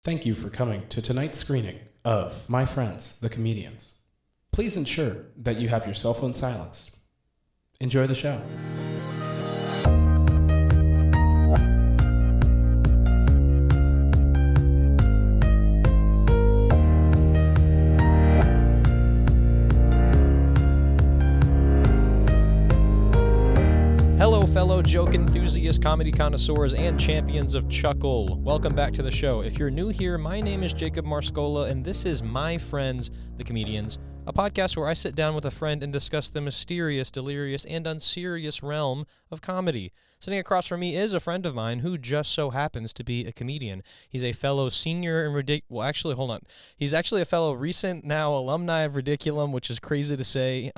Thank you for coming to tonight's screening of My Friends, the Comedians. Please ensure that you have your cell phone silenced. Enjoy the show. Hello, fellow joke enthusiasts, comedy connoisseurs, and champions of chuckle. Welcome back to the show. If you're new here, my name is Jacob Marscola, and this is My Friends, the Comedians, a podcast where I sit down with a friend and discuss the mysterious, delirious, and unserious realm of comedy. Sitting across from me is a friend of mine who just so happens to be a comedian. He's a fellow senior in He's actually a fellow recent now alumni of Ridiculum, which is crazy to say.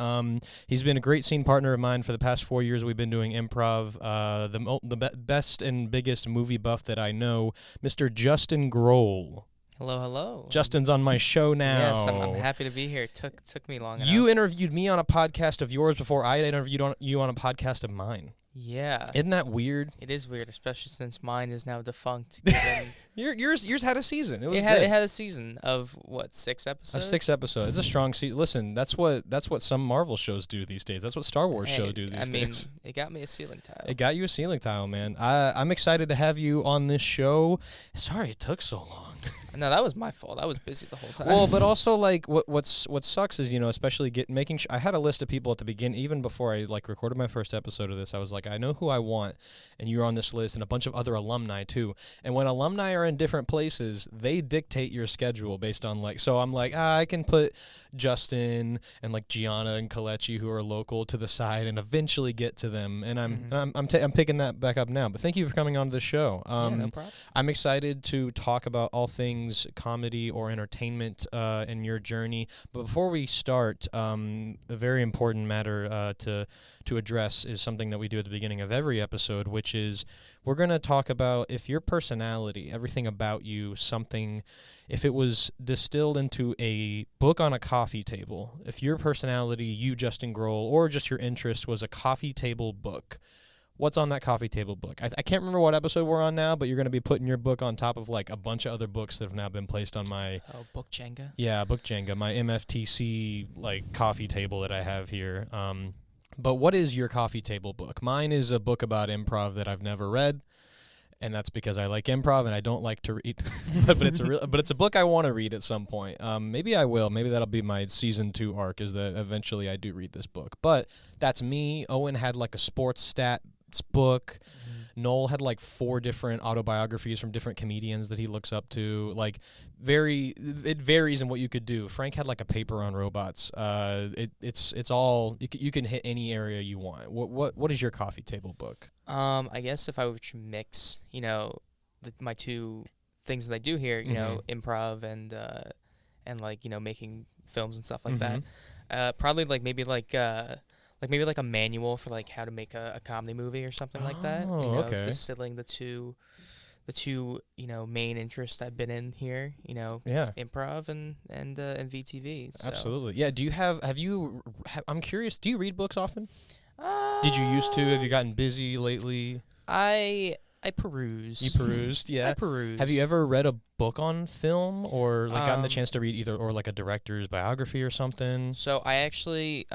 He's been a great scene partner of mine for the past 4 years. We've been doing improv. The best and biggest movie buff that I know, Mr. Justin Groel. Hello, hello. Justin's on my show now. Yes, I'm happy to be here. It took me long enough. You interviewed me on a podcast of yours before I interviewed you on a podcast of mine. Yeah. Isn't that weird? It is weird, especially since mine is now defunct. Yours had a season. It had a season of, 6 episodes? Of 6 episodes. It's a strong season. Listen, that's what some Marvel shows do these days. That's what Star Wars shows do these days. It got me a ceiling tile. It got you a ceiling tile, man. I'm excited to have you on this show. Sorry it took so long. No, that was my fault. I was busy the whole time. Well, but also like what sucks is, especially making sure I had a list of people at the beginning, even before I recorded my first episode of this. I was like, I know who I want, and you're on this list, and a bunch of other alumni too. And when alumni are in different places, they dictate your schedule based on so I'm like, I can put Justin and Gianna and Kalechi, who are local, to the side and eventually get to them. And I'm picking that back up now. But thank you for coming on to the show. Yeah, no problem. I'm excited to talk about all things comedy or entertainment in your journey. But before we start, a very important matter to address is something that we do at the beginning of every episode, which is we're going to talk about if your personality, everything about you, if it was distilled into a book on a coffee table, if your personality, you, Justin Groel, or just your interest was a coffee table book, what's on that coffee table book? I can't remember what episode we're on now, but you're going to be putting your book on top of a bunch of other books that have now been placed on my... Oh, Book Jenga? Yeah, Book Jenga, my MFTC coffee table that I have here. But what is your coffee table book? Mine is a book about improv that I've never read, and that's because I like improv and I don't like to read. but it's a book I want to read at some point. Maybe I will. Maybe that'll be my season 2 arc, is that eventually I do read this book. But that's me. Owen had a sports stats book. Noel had 4 different autobiographies from different comedians that he looks up to. It varies in what you could do. Frank had a paper on robots. It's all you can hit any area you want. What is your coffee table book? I guess if I were to mix, my two things that I do here, improv and making films and stuff like that. Probably maybe a manual for a manual for a comedy movie or something like that. Okay. Distilling the two main interests I've been in here. Improv and VTV. So. Absolutely. Yeah. I'm curious. Do you read books often? Did you used to? Have you gotten busy lately? I peruse. You perused, yeah. I perused. Have you ever read a book on film or gotten the chance to read either or a director's biography or something? So I actually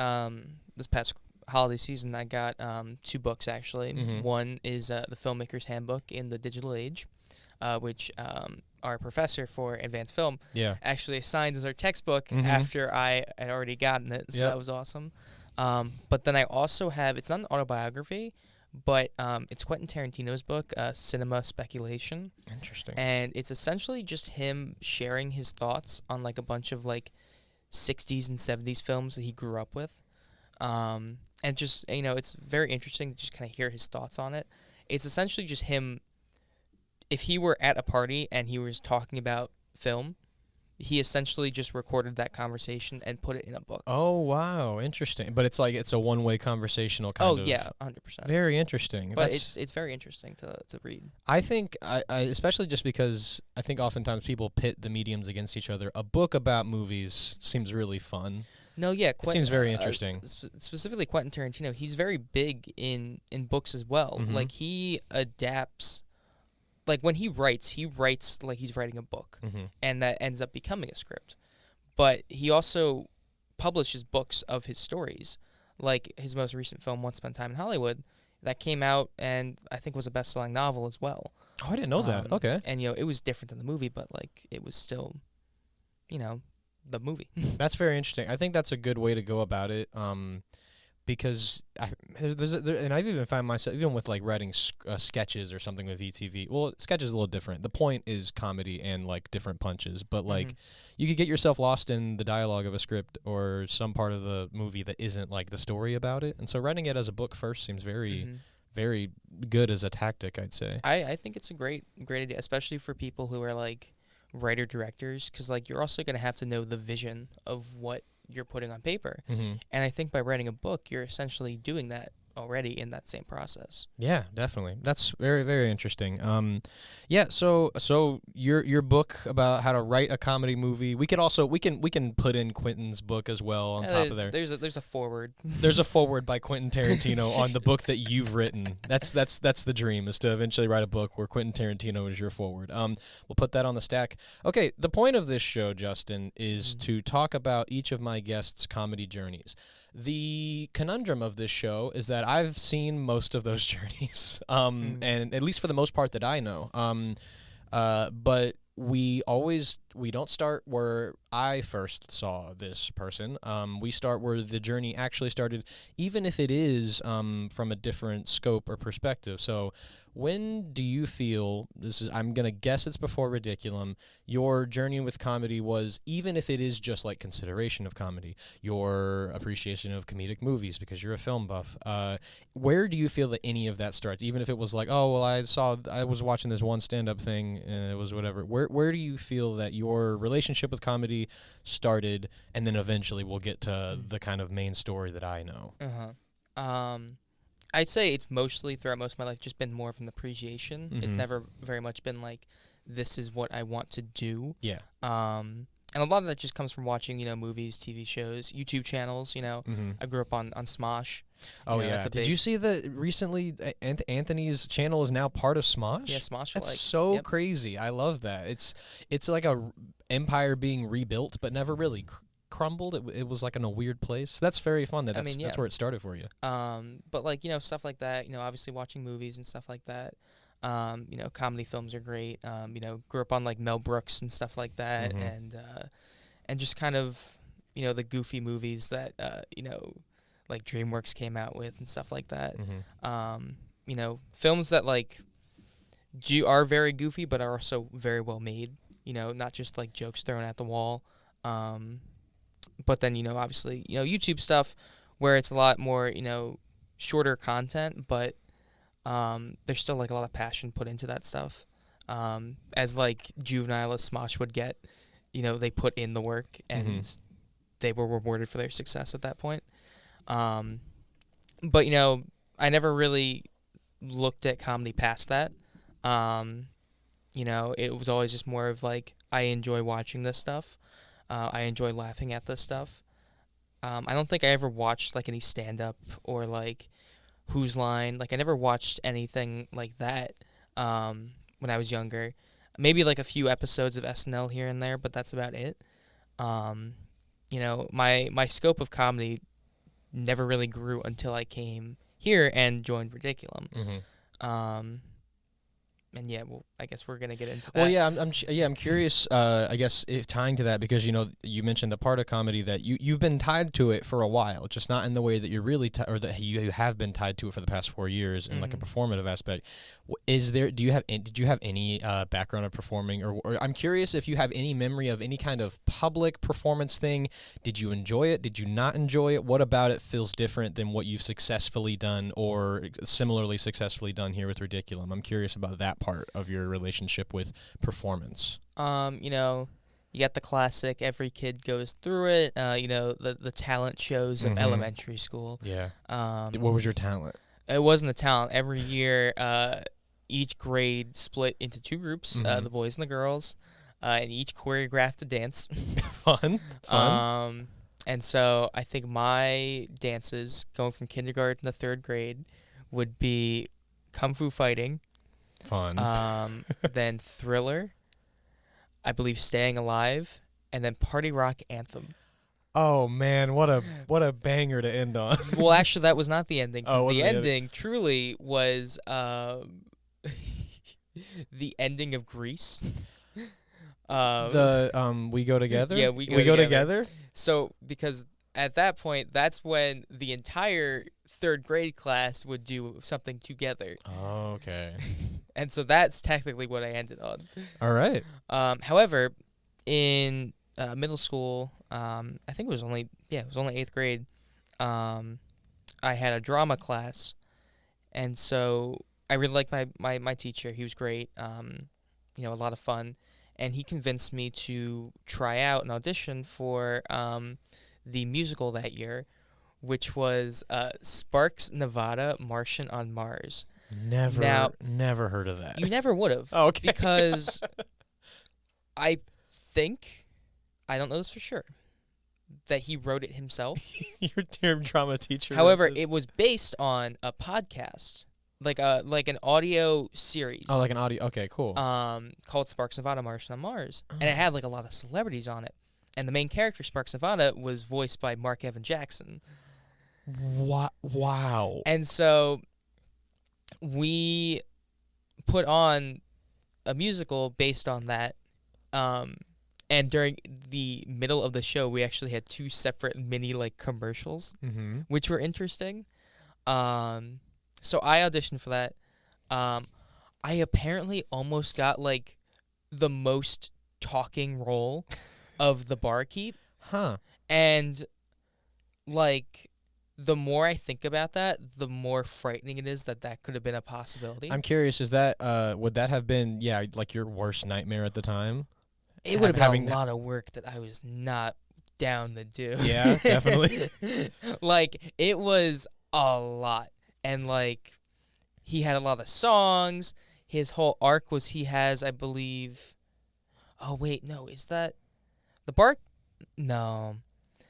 this past holiday season I got 2 books actually. Mm-hmm. One is the Filmmaker's Handbook in the Digital Age, which our professor for advanced film actually assigned as our textbook after I had already gotten it. So that was awesome. But then I also have, it's not an autobiography, but it's Quentin Tarantino's book, Cinema Speculation. Interesting. And it's essentially just him sharing his thoughts on a bunch of 60s and 70s films that he grew up with. And just, it's very interesting to just kind of hear his thoughts on it. It's essentially just him, if he were at a party and he was talking about film, he essentially just recorded that conversation and put it in a book. Oh, wow. Interesting. But it's a one-way conversational kind of... Oh, yeah, 100%. Very interesting. But it's very interesting to read. I think, I especially just because I think oftentimes people pit the mediums against each other, a book about movies seems really fun. No, yeah. It seems very interesting. Specifically Quentin Tarantino, he's very big in books as well. Mm-hmm. He adapts like when he writes like he's writing a book, and that ends up becoming a script. But he also publishes books of his stories, like his most recent film, Once Upon a Time in Hollywood, that came out and I think was a best-selling novel as well. Oh, I didn't know that. Okay. And it was different than the movie, but like it was still, the movie. That's very interesting. I think that's a good way to go about it. Because and I've even found myself, even with like writing sketches or something with VTV. Well, sketches is a little different. The point is comedy and like different punches, but like you could get yourself lost in the dialogue of a script or some part of the movie that isn't like the story about it. And so writing it as a book first seems very, very good as a tactic, I'd say. I think it's a great idea, especially for people who are like writer directors, because like you're also going to have to know the vision of what you're putting on paper. And I think by writing a book, you're essentially doing that already in that same process. Yeah, definitely. That's very, very interesting. So your book about how to write a comedy movie, we can put in Quentin's book as well on top of there. There's a foreword. There's a foreword by Quentin Tarantino on the book that you've written. That's the dream, is to eventually write a book where Quentin Tarantino is your foreword. We'll put that on the stack. Okay, the point of this show, Justin, is to talk about each of my guests' comedy journeys. The conundrum of this show is that I've seen most of those journeys, and at least for the most part that I know. But we don't start where I first saw this person. We start where the journey actually started, even if it is from a different scope or perspective. So when do you feel, I'm going to guess it's before Ridiculum, your journey with comedy was, even if it is just like consideration of comedy, your appreciation of comedic movies because you're a film buff, where do you feel that any of that starts? Even if it was like, oh, well, I was watching this one stand-up thing and it was whatever. Where do you feel that your relationship with comedy started, and then eventually we'll get to the kind of main story that I know? I'd say it's mostly throughout most of my life just been more of an appreciation. It's never very much been like, this is what I want to do. Yeah. And a lot of that just comes from watching, movies, TV shows, YouTube channels. I grew up on Smosh. Oh, yeah. Did you see that recently Anthony's channel is now part of Smosh? Yeah, Smosh. That's so crazy. I love that. It's like a empire being rebuilt, but never really crumbled. It was like in a weird place. That's very fun. That's where it started for you. But like stuff like that. Obviously watching movies and stuff like that. Comedy films are great. Grew up on like Mel Brooks and stuff like that, and just kind of the goofy movies that like DreamWorks came out with and stuff like that. Films that like are very goofy but are also very well made. Not just like jokes thrown at the wall. But then, obviously, YouTube stuff where it's a lot more, shorter content, but there's still like a lot of passion put into that stuff. As like juvenile as Smosh would get, they put in the work and they were rewarded for their success at that point. But, I never really looked at comedy past that. It was always just more of like, I enjoy watching this stuff. I enjoy laughing at this stuff. I don't think I ever watched like any stand-up or like Whose Line. Like I never watched anything like that when I was younger. Maybe like a few episodes of SNL here and there, but that's about it. My scope of comedy never really grew until I came here and joined Ridiculum. And yeah, well, I guess we're gonna get into that. Well, yeah, I'm curious. I guess tying to that, because you mentioned the part of comedy that you've been tied to it for a while, just not in the way that you're really or that you have been tied to it for the past 4 years in like a performative aspect. Did you have any background of performing, or I'm curious if you have any memory of any kind of public performance thing. Did you enjoy it? Did you not enjoy it? What about it feels different than what you've successfully done or similarly successfully done here with Ridiculum? I'm curious about that part of your relationship with performance. You got the classic, every kid goes through it, the talent shows of elementary school. Yeah. What was your talent? It wasn't a talent. Every year, each grade split into two groups, the boys and the girls, and each choreographed a dance. Fun. And so I think my dances going from kindergarten to third grade would be kung fu fighting, Fun. Then Thriller, I believe Staying Alive, and then Party Rock Anthem. Oh man, what a banger to end on. Well, actually, that was not the ending. 'Cause Oh, the wasn't the ending truly was the ending of Grease. We Go Together? Yeah, We Go Go Together? So, because at that point, that's when the entire third grade class would do something together. Oh, okay. And so that's technically what I ended on. All right. However, in middle school, I think it was only 8th grade, I had a drama class. And so I really liked my teacher. He was great, a lot of fun. And he convinced me to try out an audition for the musical that year, which was Sparks, Nevada, Martian on Mars. Never heard of that. You never would have. Oh, okay. Because I think, I don't know this for sure, that he wrote it himself. Your drama teacher. However, it was based on a podcast, like an audio series. Oh, like an audio. Okay, cool. Called Sparks, Nevada, Martian on Mars, and it had like a lot of celebrities on it. And the main character, Sparks Nevada, was voiced by Mark Evan Jackson. Wow. And so we put on a musical based on that. And during the middle of the show, we actually had 2 separate mini commercials, which were interesting. So I auditioned for that. I apparently almost got the most talking role of the barkeep. Huh. And the more I think about that, the more frightening it is that could have been a possibility. I'm curious, is that would that have been your worst nightmare at the time? It would have been a lot of work that I was not down to do. Yeah, definitely. It was a lot. And he had a lot of songs. His whole arc was he has, I believe, oh wait, no, is that the bark? No.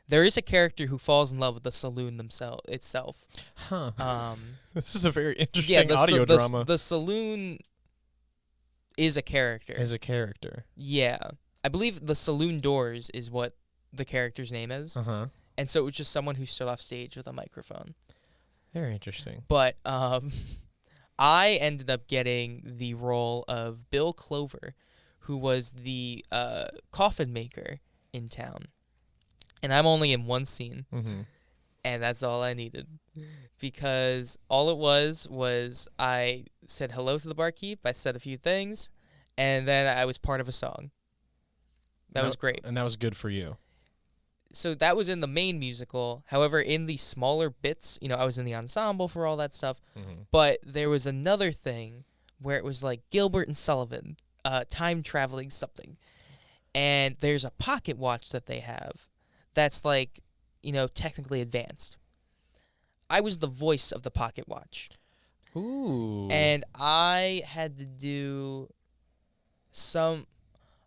There is a character who falls in love with the saloon itself. Huh. This is a very interesting audio drama. The saloon is a character. Yeah. I believe the saloon doors is what the character's name is. Uh-huh. And so it was just someone who stood off stage with a microphone. Very interesting. But I ended up getting the role of Bill Clover, who was the coffin maker in town. And I'm only in one scene. Mm-hmm. And that's all I needed. Because all it was I said hello to the barkeep, I said a few things, and then I was part of a song. That was great. And that was good for you. So that was in the main musical. However, in the smaller bits, I was in the ensemble for all that stuff. Mm-hmm. But there was another thing where it was Gilbert and Sullivan, time traveling something. And there's a pocket watch that they have that's technically advanced. I was the voice of the pocket watch. Ooh. And I had to do some,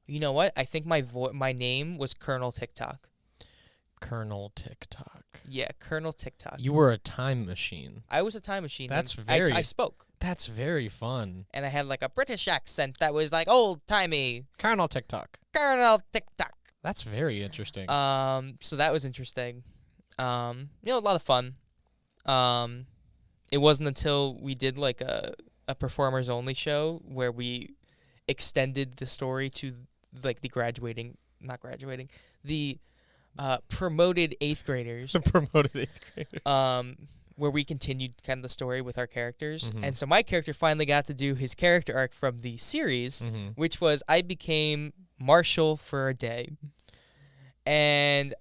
you know what? I think my name was Colonel TikTok. Colonel TikTok. Yeah, Colonel TikTok. You were a time machine. I was a time machine. That's I spoke. That's very fun. And I had a British accent that was old-timey. Colonel TikTok. Colonel TikTok. That's very interesting. So that was interesting. A lot of fun. It wasn't until we did a performers only show where we extended the story to the promoted 8th graders. The promoted 8th graders. Where we continued kind of the story with our characters. Mm-hmm. And so my character finally got to do his character arc from the series, Mm-hmm. which was I became Marshall for a day. And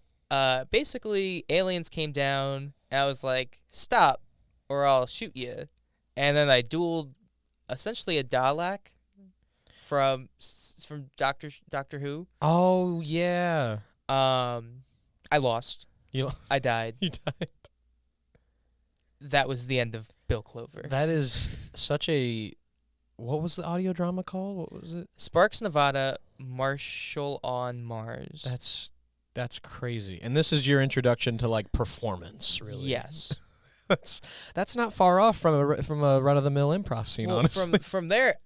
basically aliens came down and I was like, stop or I'll shoot you. And then I dueled essentially a Dalek from Doctor Who. Oh, yeah. I lost. I died. You died. That was the end of Bill Clover. That is such a... What was the audio drama called? What was it? Sparks, Nevada, Marshall on Mars. That's crazy. And this is your introduction to performance, really. Yes. That's not far off from a run of the mill improv scene, honestly. From there,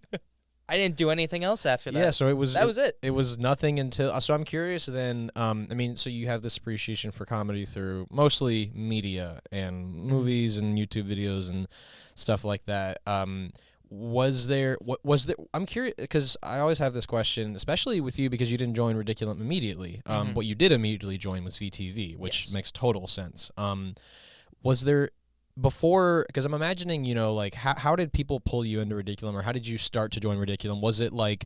I didn't do anything else after that. Yeah, so it was that was it. It was nothing until so I'm curious then I mean, so you have this appreciation for comedy through mostly media and movies and YouTube videos and stuff like that. Was there I'm curious because I always have this question, especially with you because you didn't join Ridiculum immediately. What you did immediately join was VTV, which makes total sense. Was there before, because I'm imagining, you know, like how did people pull you into Ridiculum, or how did you start to join Ridiculum? Was it like,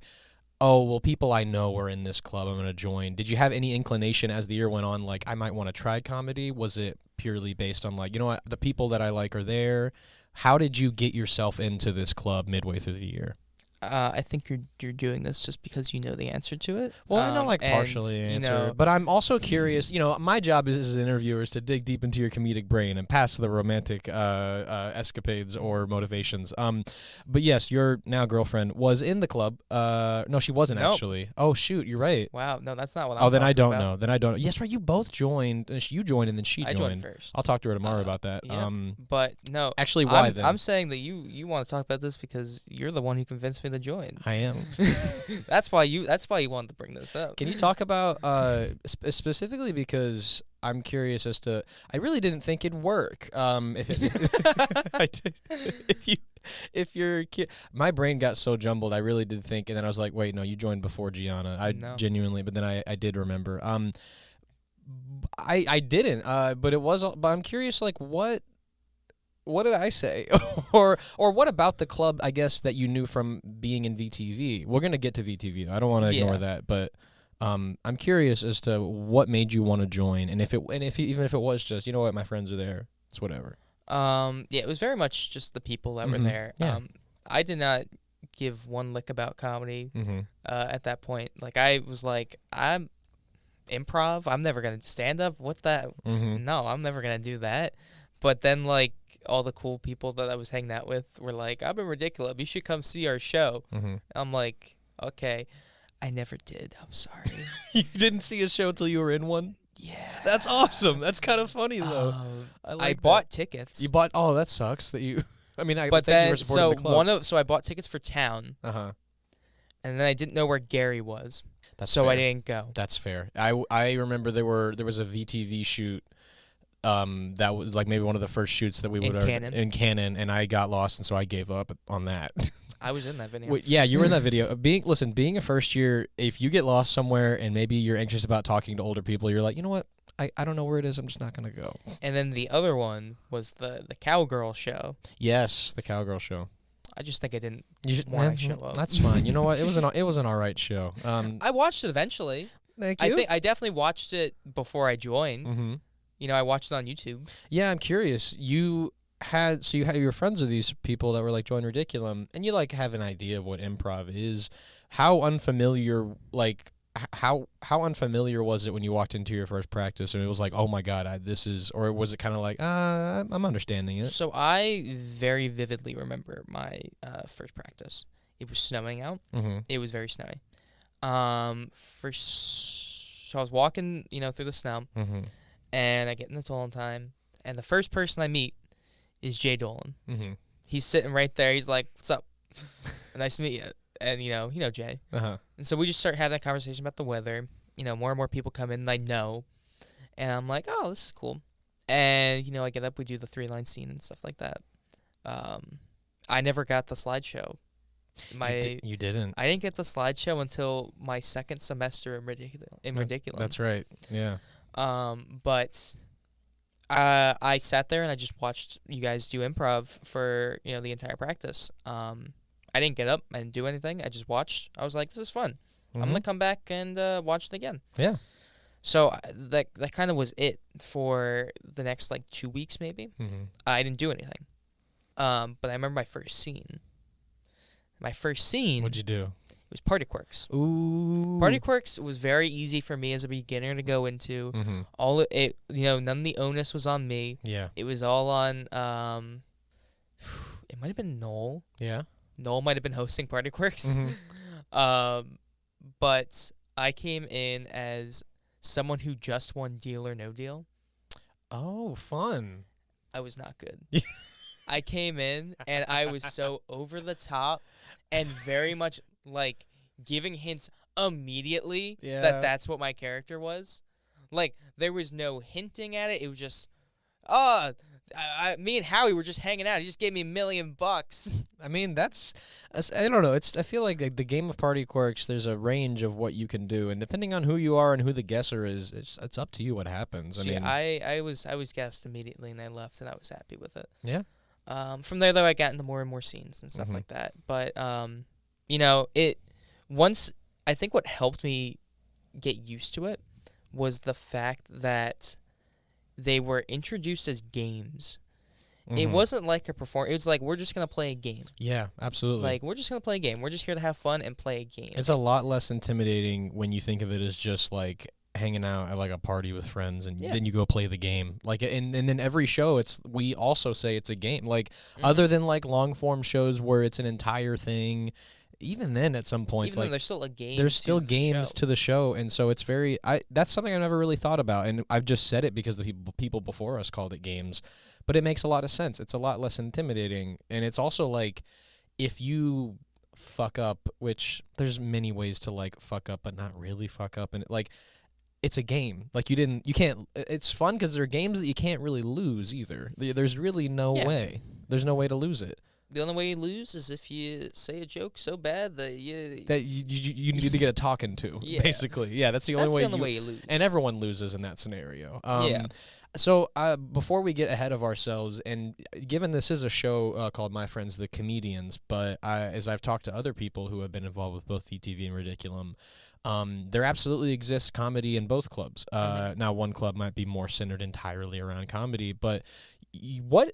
oh, well, people I know are in this club, I'm going to join? Did you have any inclination as the year went on, like, I might want to try comedy? Was it purely based on, like, you know what, the people that I like are there? How did you get yourself into this club midway through the year? I think you're doing this just because you know the answer to it. Well, I know like partially answer, but I'm also curious. You know, my job as an interviewer is to dig deep into your comedic brain and past the romantic escapades or motivations. But yes, your now girlfriend was in the club. No, she wasn't actually. Oh shoot, you're right. Wow, no, that's not what. I'm then I don't about. know. Then I don't. Yes, right. You both joined. You joined and then she joined. I joined first. I'll talk to her tomorrow about that. Yeah, but no, actually, why then? I'm saying that you want to talk about this because you're the one who convinced me to join. I am. That's why you wanted to bring this up. Can you talk about specifically because I'm curious as to I really didn't think it'd work. If you're my brain got so jumbled, I really did think, and then I was like, wait, no, you joined before Gianna. Genuinely, but then I did remember. I didn't. But it was. But I'm curious, like what did I say? or what about the club, I guess, that you knew from being in VTV? We're going to get to VTV, though. I don't want to ignore that, but I'm curious as to what made you want to join, and even if it was just, you know what, my friends are there, it's whatever. Yeah, it was very much just the people that were there. Yeah. I did not give one lick about comedy at that point. Like, I was like, I'm improv, I'm never going to stand up, what that? No, I'm never going to do that. But then, like, all the cool people that I was hanging out with were like, I've been ridiculous, you should come see our show. I'm like, okay. I never did. I'm sorry. You didn't see a show till you were in one? Yeah. That's awesome. That's kind of funny, though. I bought tickets. You bought? Oh, that sucks that you... I mean, I but think then, you were supporting the club. So I bought tickets for Town. Uh-huh. And then I didn't know where Gary was. That's so fair. I didn't go. That's fair. I remember there was a VTV shoot that was like maybe one of the first shoots that we would in Canon, and I got lost, and so I gave up on that. I was in that video. Wait, yeah, you were in that video. Being a first year, if you get lost somewhere and maybe you're anxious about talking to older people, you're like, you know what? I don't know where it is. I'm just not gonna go. And then the other one was the Cowgirl show. Yes, the Cowgirl show. I just think I didn't want to show up. That's fine. You know what? It was an all right show. I watched it eventually. Thank you. I definitely watched it before I joined. You know, I watched it on YouTube. Yeah, I'm curious. You had your friends with these people that were like join Ridiculum, and you like have an idea of what improv is. How unfamiliar was it when you walked into your first practice and it was like, oh my god, this is, or was it kind of like, I'm understanding it? So I very vividly remember my first practice. It was snowing out. It was very snowy. So I was walking, through the snow, and I get in the Dolan time, and the first person I meet is Jay Dolan. He's sitting right there. He's like, "What's up? Nice to meet you." And you know Jay. And so we just start having that conversation about the weather. More and more people come in, and I know, and I'm like, "Oh, this is cool." And I get up, we do the 3-line scene and stuff like that. I never got the slideshow. You didn't. I didn't get the slideshow until my second semester in Ridiculum. That's right. Yeah. But I sat there and I just watched you guys do improv for the entire practice. I didn't get up. I didn't do anything. I just watched. I was like, this is fun. I'm gonna come back and watch it again. Yeah. So that kind of was it for the next 2 weeks maybe. I didn't do anything. But I remember my first scene. What'd you do? It was Party Quirks. Ooh. Party Quirks was very easy for me as a beginner to go into. All it, none of the onus was on me. Yeah. It was all on. It might have been Noel. Yeah. Noel might have been hosting Party Quirks. But I came in as someone who just won Deal or No Deal. Oh, fun. I was not good. I came in and I was so over the top and very much like giving hints immediately Yeah. that that's what my character was. Like there was no hinting at it. It was just, me and Howie were just hanging out. He just gave me $1 million. I mean, I don't know. I feel like the game of party quirks, there's a range of what you can do, and depending on who you are and who the guesser is, it's up to you what happens. I was guessed immediately, and I left, and I was happy with it. Yeah. From there, though, I got into more and more scenes and stuff Mhm. like that. But I think what helped me get used to it was the fact that they were introduced as games. It Mhm. wasn't like a performance. It was like, we're just going to play a game. Yeah, absolutely. Like, we're just going to play a game. We're just here to have fun and play a game. It's a lot less intimidating when you think of it as just like hanging out at like a party with friends, and Yeah. then you go play the game. Like, and then every show, we also say it's a game. Like, Mhm. other than like long form shows where it's an entire thing, even then at some points, Even though like there's still a game. there's to still the games show. to the show, and so it's that's something I've never really thought about, and I've just said it because the people before us called it games, but it makes a lot of sense. It's a lot less intimidating, and it's also like, if you fuck up, which there's many ways to like fuck up but not really fuck up, and like, it's a game. Like, you can't, it's fun because there are games that you can't really lose either. There's really no Yeah. way. There's no way to lose it. The only way you lose is if you say a joke so bad that you. That you need to get a talking to, Yeah. basically. Yeah, that's the That's only the way only way you lose. and everyone loses in that scenario. Yeah. So before we get ahead of ourselves, and given this is a show called My Friends the Comedians, but as I've talked to other people who have been involved with both VTV and Ridiculum, there absolutely exists comedy in both clubs. Now, one club might be more centered entirely around comedy, but what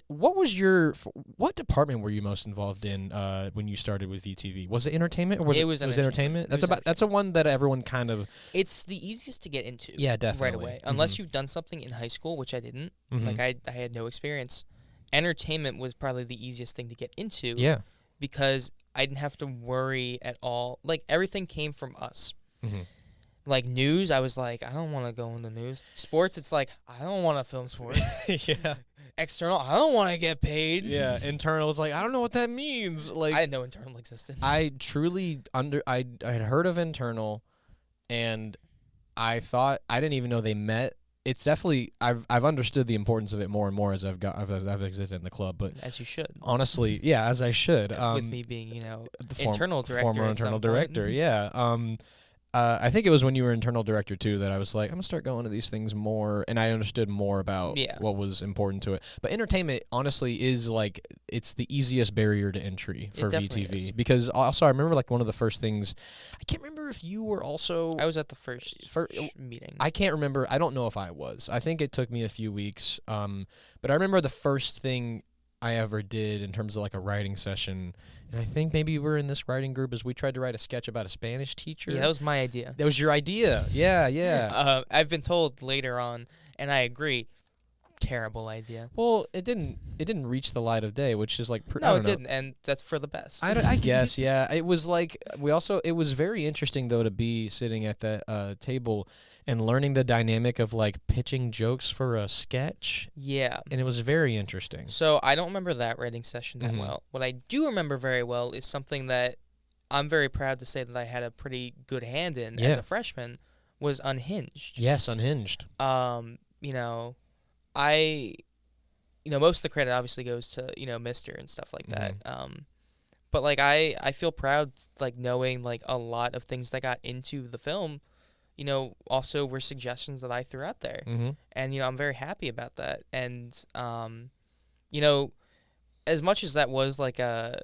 department were you most involved in when you started with VTV? Was it entertainment, or was it entertainment? That's a one that everyone kind of. It's the easiest to get into. Yeah, definitely. Right away, unless you've done something in high school, which I didn't. Mhm. Like I had no experience. Entertainment was probably the easiest thing to get into. Yeah. Because I didn't have to worry at all. Like everything came from us. Mm-hmm. Like news, I was like, I don't want to go into news. Sports, it's like, I don't want to film sports. Yeah. External, I don't want to get paid. Yeah, internal is like, I don't know what that means. Like, I had no internal existed. I truly I had heard of internal, and I thought, I didn't even know they met. It's definitely, I've understood the importance of it more and more as I've existed in the club. But As you should. honestly, yeah, as I should. With me being, the internal director. former at some internal point. director. Yeah. I think it was when you were internal director too that I was like, I'm gonna start going to these things more, and I understood more about what was important to it. But entertainment, honestly, is like, it's the easiest barrier to entry for definitely VTV is. because also I remember like one of the first things. I can't remember if you were also. I was at the first meeting. I can't remember. I don't know if I was. I think it took me a few weeks. But I remember the first thing I ever did in terms of like a writing session, and I think maybe we were in this writing group, as we tried to write a sketch about a Spanish teacher. Yeah, that was my idea. That was your idea. Yeah, yeah. I've been told later on, and I agree, terrible idea. Well, it didn't reach the light of day, which is like I No, don't it know. didn't, and that's for the best. I guess, yeah. It was like, it was very interesting though to be sitting at that table and learning the dynamic of like pitching jokes for a sketch, Yeah. and it was very interesting. So I don't remember that writing session that Mhm. well. What I do remember very well is something that I'm very proud to say that I had a pretty good hand in as Yeah. a freshman, was Unhinged. Yes, Unhinged. Most of the credit obviously goes to, Mister and stuff like that. But like I feel proud like knowing like a lot of things that got into the film, also were suggestions that I threw out there. Mm-hmm. And I'm very happy about that. And as much as that was like a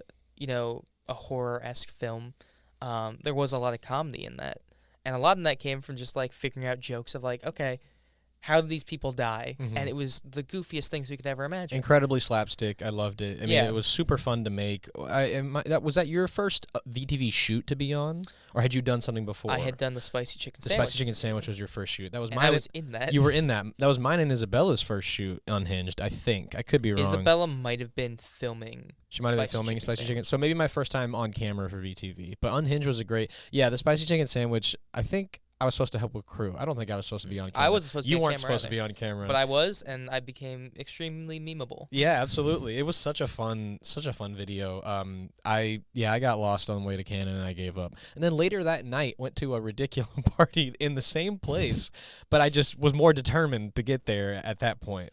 horror-esque film, there was a lot of comedy in that. And a lot of that came from just like figuring out jokes of like, okay, how did these people die? Mhm. And it was the goofiest things we could ever imagine. Incredibly slapstick. I loved it. I mean, Yeah. it was super fun to make. Was that your first VTV shoot to be on, or had you done something before? I had done the spicy chicken The sandwich. spicy chicken sandwich was your first shoot. That was and mine. I was in that. You were in that. That was mine and Isabella's first shoot, Unhinged. I think I could be wrong. Isabella might have been filming. She might have been filming Spicy Chicken. So maybe my first time on camera for VTV. But Unhinged was a great. Yeah, the Spicy Chicken Sandwich, I think I was supposed to help with crew. I don't think I was supposed to be on camera. I wasn't supposed to be You on weren't camera supposed to either. be on camera. But I was, and I became extremely memeable. Yeah, absolutely. It was such a fun video. I got lost on the way to Canada and I gave up. And then later that night went to a ridiculous party in the same place, but I just was more determined to get there at that point.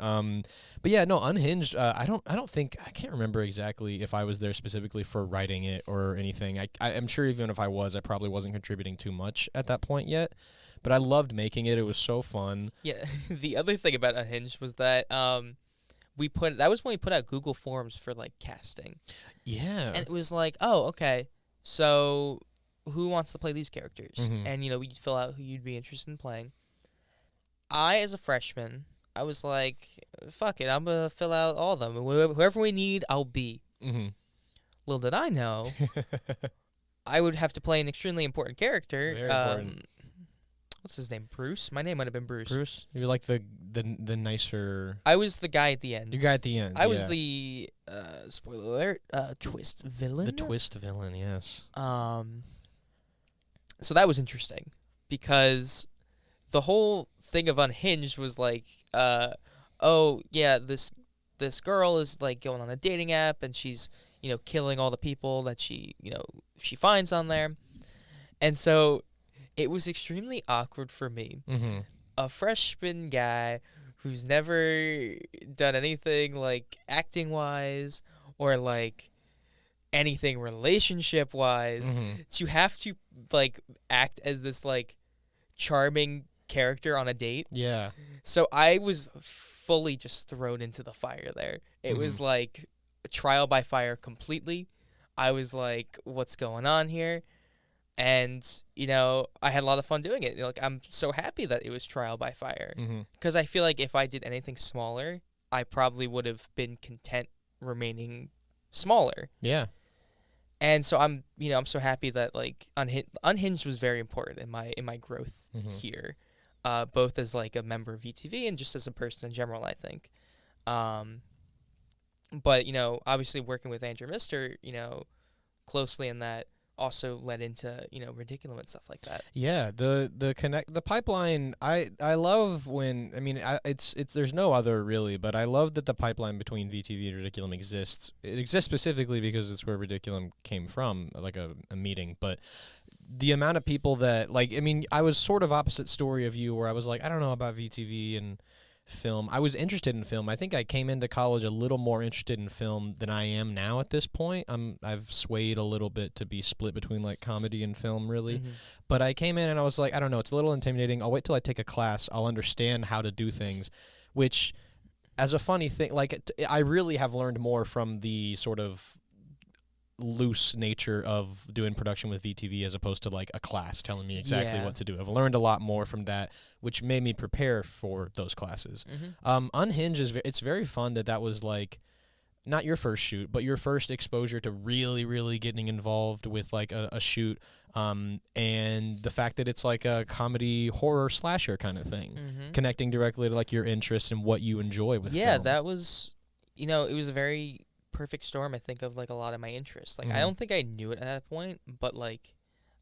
But yeah, no, Unhinged. I can't remember exactly if I was there specifically for writing it or anything. I'm sure even if I was, I probably wasn't contributing too much at that point yet. But I loved making it. It was so fun. Yeah, the other thing about Unhinged was that that was when we put out Google Forms for like casting. Yeah. And it was like, oh, okay, so who wants to play these characters? Mhm. And we'd fill out who you'd be interested in playing. I, as a freshman, I was like, fuck it, I'm gonna fill out all of them. Whoever we need, I'll be. Mhm. Little did I know, I would have to play an extremely important character. Very important. What's his name? Bruce? My name might have been Bruce. Bruce, you're like the nicer. I was the guy at the end. You guy at the end. I was yeah. the spoiler alert, twist villain. The twist villain. Yes. So that was interesting because the whole thing of Unhinged was like, oh yeah, this girl is like going on a dating app and she's killing all the people that she finds on there, and so it was extremely awkward for me, Mm-hmm. a freshman guy who's never done anything like acting wise or like anything relationship wise, Mm-hmm. to have to like act as this like charming character on a date. Yeah. So I was fully just thrown into the fire there. It was like a trial by fire completely. I was like, what's going on here? And, I had a lot of fun doing it. Like, I'm so happy that it was trial by fire. Mm-hmm. Because I feel like if I did anything smaller, I probably would have been content remaining smaller. Yeah. And so I'm so happy that like Unhinged was very important in my growth here, both as like a member of VTV and just as a person in general, I think. But obviously working with Andrew Mister, closely in that also led into Ridiculum and stuff like that. Yeah, the pipeline. I love when it's there's no other really, but I love that the pipeline between VTV and Ridiculum exists. It exists specifically because it's where Ridiculum came from, like a meeting. But the amount of people that I was sort of opposite story of you, where I was like, I don't know about VTV and film. I was interested in film. I think I came into college a little more interested in film than I am now at this point. I've swayed a little bit to be split between like comedy and film really. Mm-hmm. But I came in and I was like, I don't know, it's a little intimidating. I'll wait till I take a class. I'll understand how to do things, which as a funny thing, I really have learned more from the sort of loose nature of doing production with VTV as opposed to like a class telling me exactly what to do. I've learned a lot more from that, which made me prepare for those classes. Unhinged it's very fun that was like not your first shoot, but your first exposure to really, really getting involved with like a shoot, and the fact that it's like a comedy horror slasher kind of thing, connecting directly to like your interests and what you enjoy with film. That was, it was a very perfect storm, I think, of like a lot of my interests. Like I don't think I knew it at that point, but like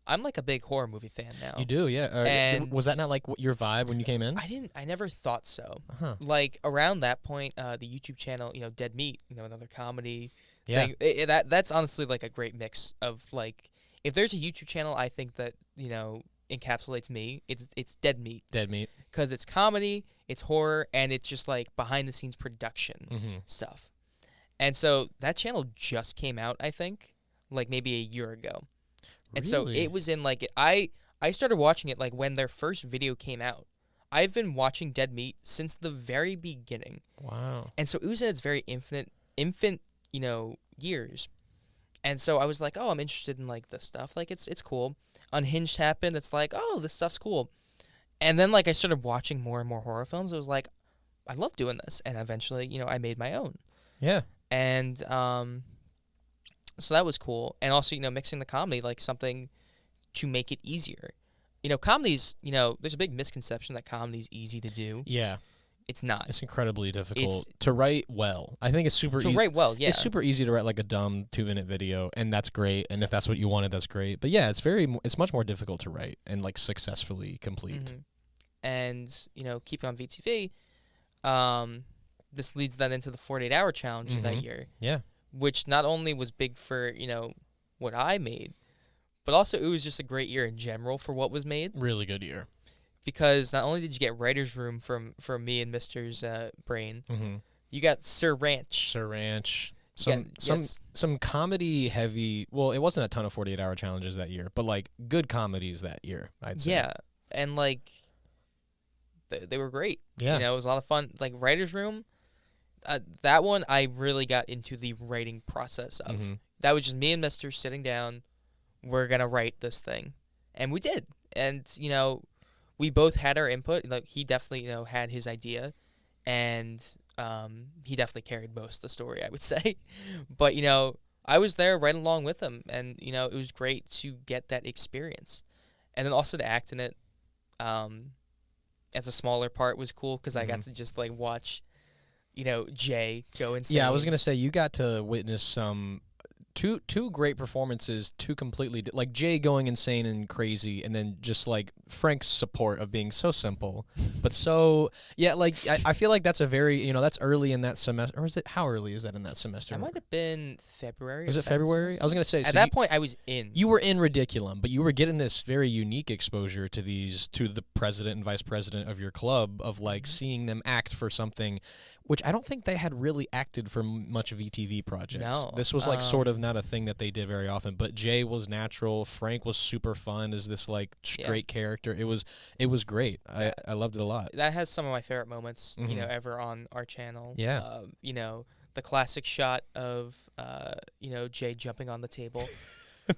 I'm like a big horror movie fan now. You do, yeah. And was that not like your vibe when you came in? I never thought so. Huh. Like around that point, the YouTube channel, Dead Meat, another comedy Yeah. thing. That's honestly like a great mix of like, if there's a YouTube channel I think that encapsulates me, it's Dead Meat. Dead Meat. Because it's comedy, it's horror, and it's just like behind the scenes production stuff. And so that channel just came out, I think, like maybe a year ago. And so it was in like, I started watching it like when their first video came out. I've been watching Dead Meat since the very beginning. Wow. And so it was in its very infant, years. And so I was like, oh, I'm interested in like this stuff. Like it's cool. Unhinged happened. It's like, oh, this stuff's cool. And then like I started watching more and more horror films. I was like, I love doing this. And eventually, I made my own. Yeah. And so that was cool. And also, mixing the comedy, like something to make it easier. Comedies, there's a big misconception that comedy's easy to do. Yeah. It's not. It's incredibly difficult to write well. I think it's super To easy. write well, yeah. It's super easy to write like a dumb 2-minute video, and that's great. And if that's what you wanted, that's great. But yeah, it's much more difficult to write and like successfully complete. Mhm. And, keeping on VTV, this leads then into the 48-hour challenge of that year. Yeah. Which not only was big for, what I made, but also it was just a great year in general for what was made. Really good year. Because not only did you get writer's room from me and Mister's brain, you got Sir Ranch. Sir Ranch. Yes. Some comedy heavy. Well, it wasn't a ton of 48-hour challenges that year, but like good comedies that year, I'd say. Yeah, and like they were great. Yeah. It was a lot of fun. Like writer's room, that one I really got into the writing process of. That was just me and Mister sitting down. We're gonna write this thing, and we did. And we both had our input. Like he definitely, had his idea, and he definitely carried most of the story, I would say. But I was there right along with him, and it was great to get that experience, and then also to act in it, as a smaller part was cool because I got to just like watch, Jay go insane. Yeah, I was gonna say you got to witness some. Two great performances, two completely like Jay going insane and crazy, and then just like Frank's support of being so simple, but so like I feel like that's a very that's early in that semester, or is it how early is that in that semester? That might have been February. Was it February? Semester? I was gonna say at that point I was in. You were in Ridiculum, but you were getting this very unique exposure to the president and vice president of your club of like seeing them act for something. Which I don't think they had really acted for much VTV projects. No. This was like sort of not a thing that they did very often. But Jay was natural. Frank was super fun as this like straight character. It was great. I loved it a lot. That has some of my favorite moments, ever on our channel. Yeah. The classic shot of Jay jumping on the table.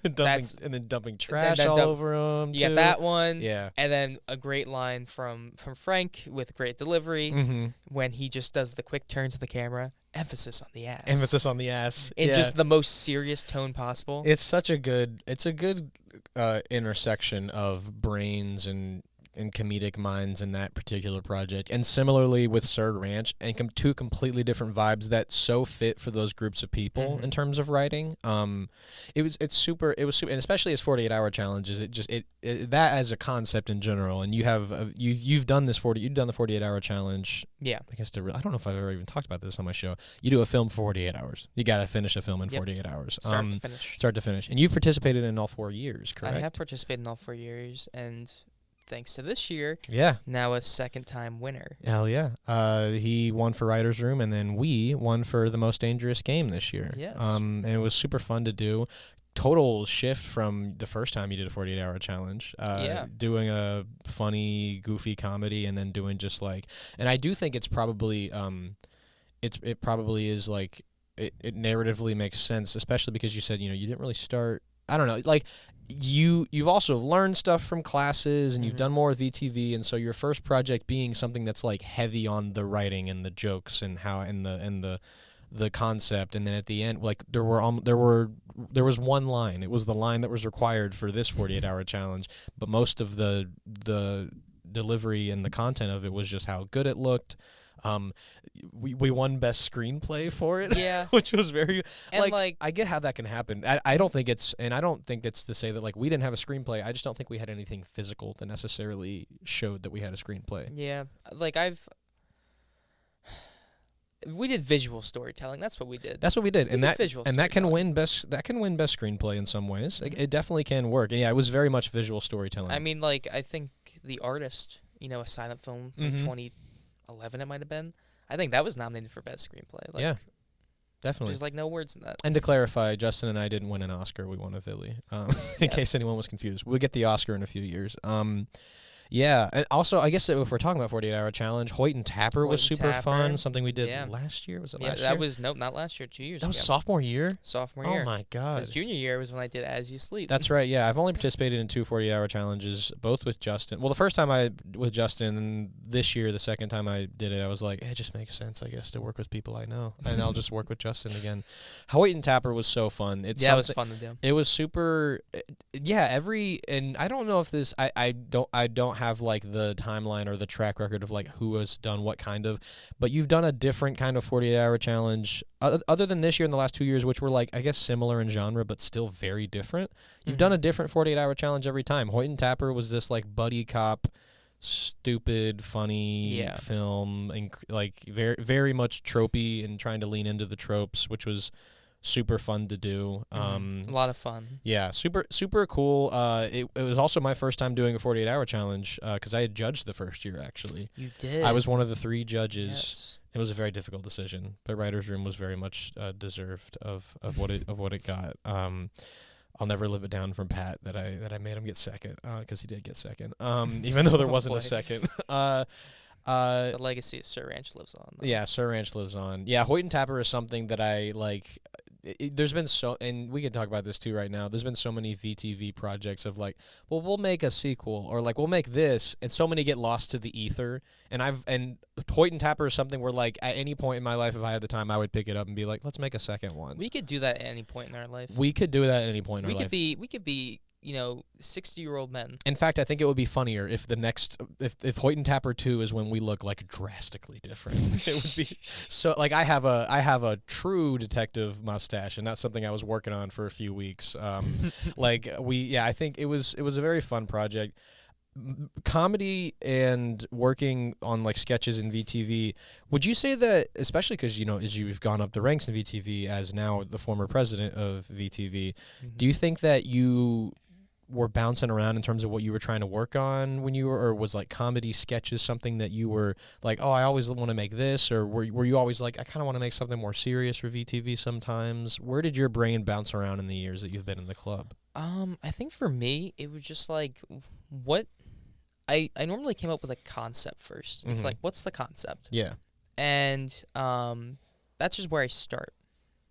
and then dumping trash all over him. You got that one. Yeah. And then a great line from Frank with great delivery when he just does the quick turn to the camera. Emphasis on the ass. Emphasis on the ass. In just the most serious tone possible. It's a good intersection of brains and comedic minds in that particular project, and similarly with Sir Ranch, and two completely different vibes that so fit for those groups of people in terms of writing. It was super, and especially as 48-hour challenges. That as a concept in general, and you've done the 48-hour challenge. Yeah, I guess I don't know if I've ever even talked about this on my show. You do a film for 48 hours. You got to finish a film in 48 hours. Start to finish. And you've participated in all 4 years, correct? I have participated in all 4 years, and thanks to this year, now a second-time winner. Hell yeah. He won for Writer's Room, and then we won for the Most Dangerous Game this year. Yes. And it was super fun to do. Total shift from the first time you did a 48-hour challenge. Doing a funny, goofy comedy, and then doing just like... And I do think it's probably... It probably is like... It narratively makes sense, especially because you said, you didn't really start... I don't know, like... You've also learned stuff from classes, and you've done more with VTV, and so your first project being something that's like heavy on the writing and the jokes and how and the concept, and then at the end, like there was one line. It was the line that was required for this 48-hour challenge, but most of the delivery and the content of it was just how good it looked. We won best screenplay for it. Yeah. Which was very and I get how that can happen. I don't think it's to say that like we didn't have a screenplay. I just don't think we had anything physical that necessarily showed that we had a screenplay. Yeah. Like we did visual storytelling. That's what we did. And that can win best screenplay in some ways. It definitely can work. And yeah, it was very much visual storytelling. I mean, like I think The Artist, a silent film from 2011 it might have been. I think that was nominated for best screenplay. Like, yeah, definitely. There's like no words in that. And to clarify, Justin and I didn't win an Oscar. We won a Villy. In case anyone was confused, we'll get the Oscar in a few years. Yeah, and also I guess if we're talking about 48-hour challenge, Hoyt and Tapper was super fun. Something we did last year. Was it last year? That was not last year. 2 years. That was sophomore year. Sophomore year. Oh my god. Because junior year was when I did As You Sleep. That's right. Yeah, I've only participated in 2 48-hour challenges, both with Justin. Well, the first time with Justin, and this year, the second time I did it, I was like, it just makes sense, I guess, to work with people I know, and I'll just work with Justin again. Hoyt and Tapper was so fun. It was fun to do. It was super. Yeah, and I don't know if this. I don't have like the timeline or the track record of like who has done what kind of, but you've done a different kind of 48-hour challenge other than this year and the last 2 years, which were like, I guess, similar in genre but still very different. You've done a different 48-hour challenge every time. Hoyt and Tapper was this like buddy cop, stupid, funny film, and like very, very much tropey and trying to lean into the tropes, which was super fun to do. A lot of fun. Yeah, super cool. It was also my first time doing a 48-hour challenge because I had judged the first year, actually. You did. I was one of the 3 judges. Yes. It was a very difficult decision. The writer's room was very much deserved of what it got. I'll never live it down from Pat that I made him get second because he did get second. Even though there wasn't a second. The legacy of Sir Ranch lives on, though. Yeah, Sir Ranch lives on. Yeah, Hoyt and Tapper is something that I like. There's been and we can talk about this too right now. There's been so many VTV projects of like, well, we'll make a sequel, or like we'll make this, and so many get lost to the ether. And Hoyt and Tapper is something where like at any point in my life, if I had the time, I would pick it up and be like, let's make a second one. We could do that at any point in our life. We could do that at any point in our life. We could be 60-year-old men. In fact, I think it would be funnier if if Hoyt and Tapper 2 is when we look like drastically different. It would be so like I have a true detective mustache, and that's something I was working on for a few weeks. I think it was a very fun project. Comedy and working on like sketches in VTV, would you say that, especially because as you've gone up the ranks in VTV as now the former president of VTV, do you think that you were bouncing around in terms of what you were trying to work on when you were, or was like comedy sketches something that you were like, oh, I always want to make this, or were you always like, I kind of want to make something more serious for VTV sometimes? Where did your brain bounce around in the years that you've been in the club? I think for me, it was just like what I normally came up with a concept first. It's like, what's the concept? Yeah. And that's just where I start.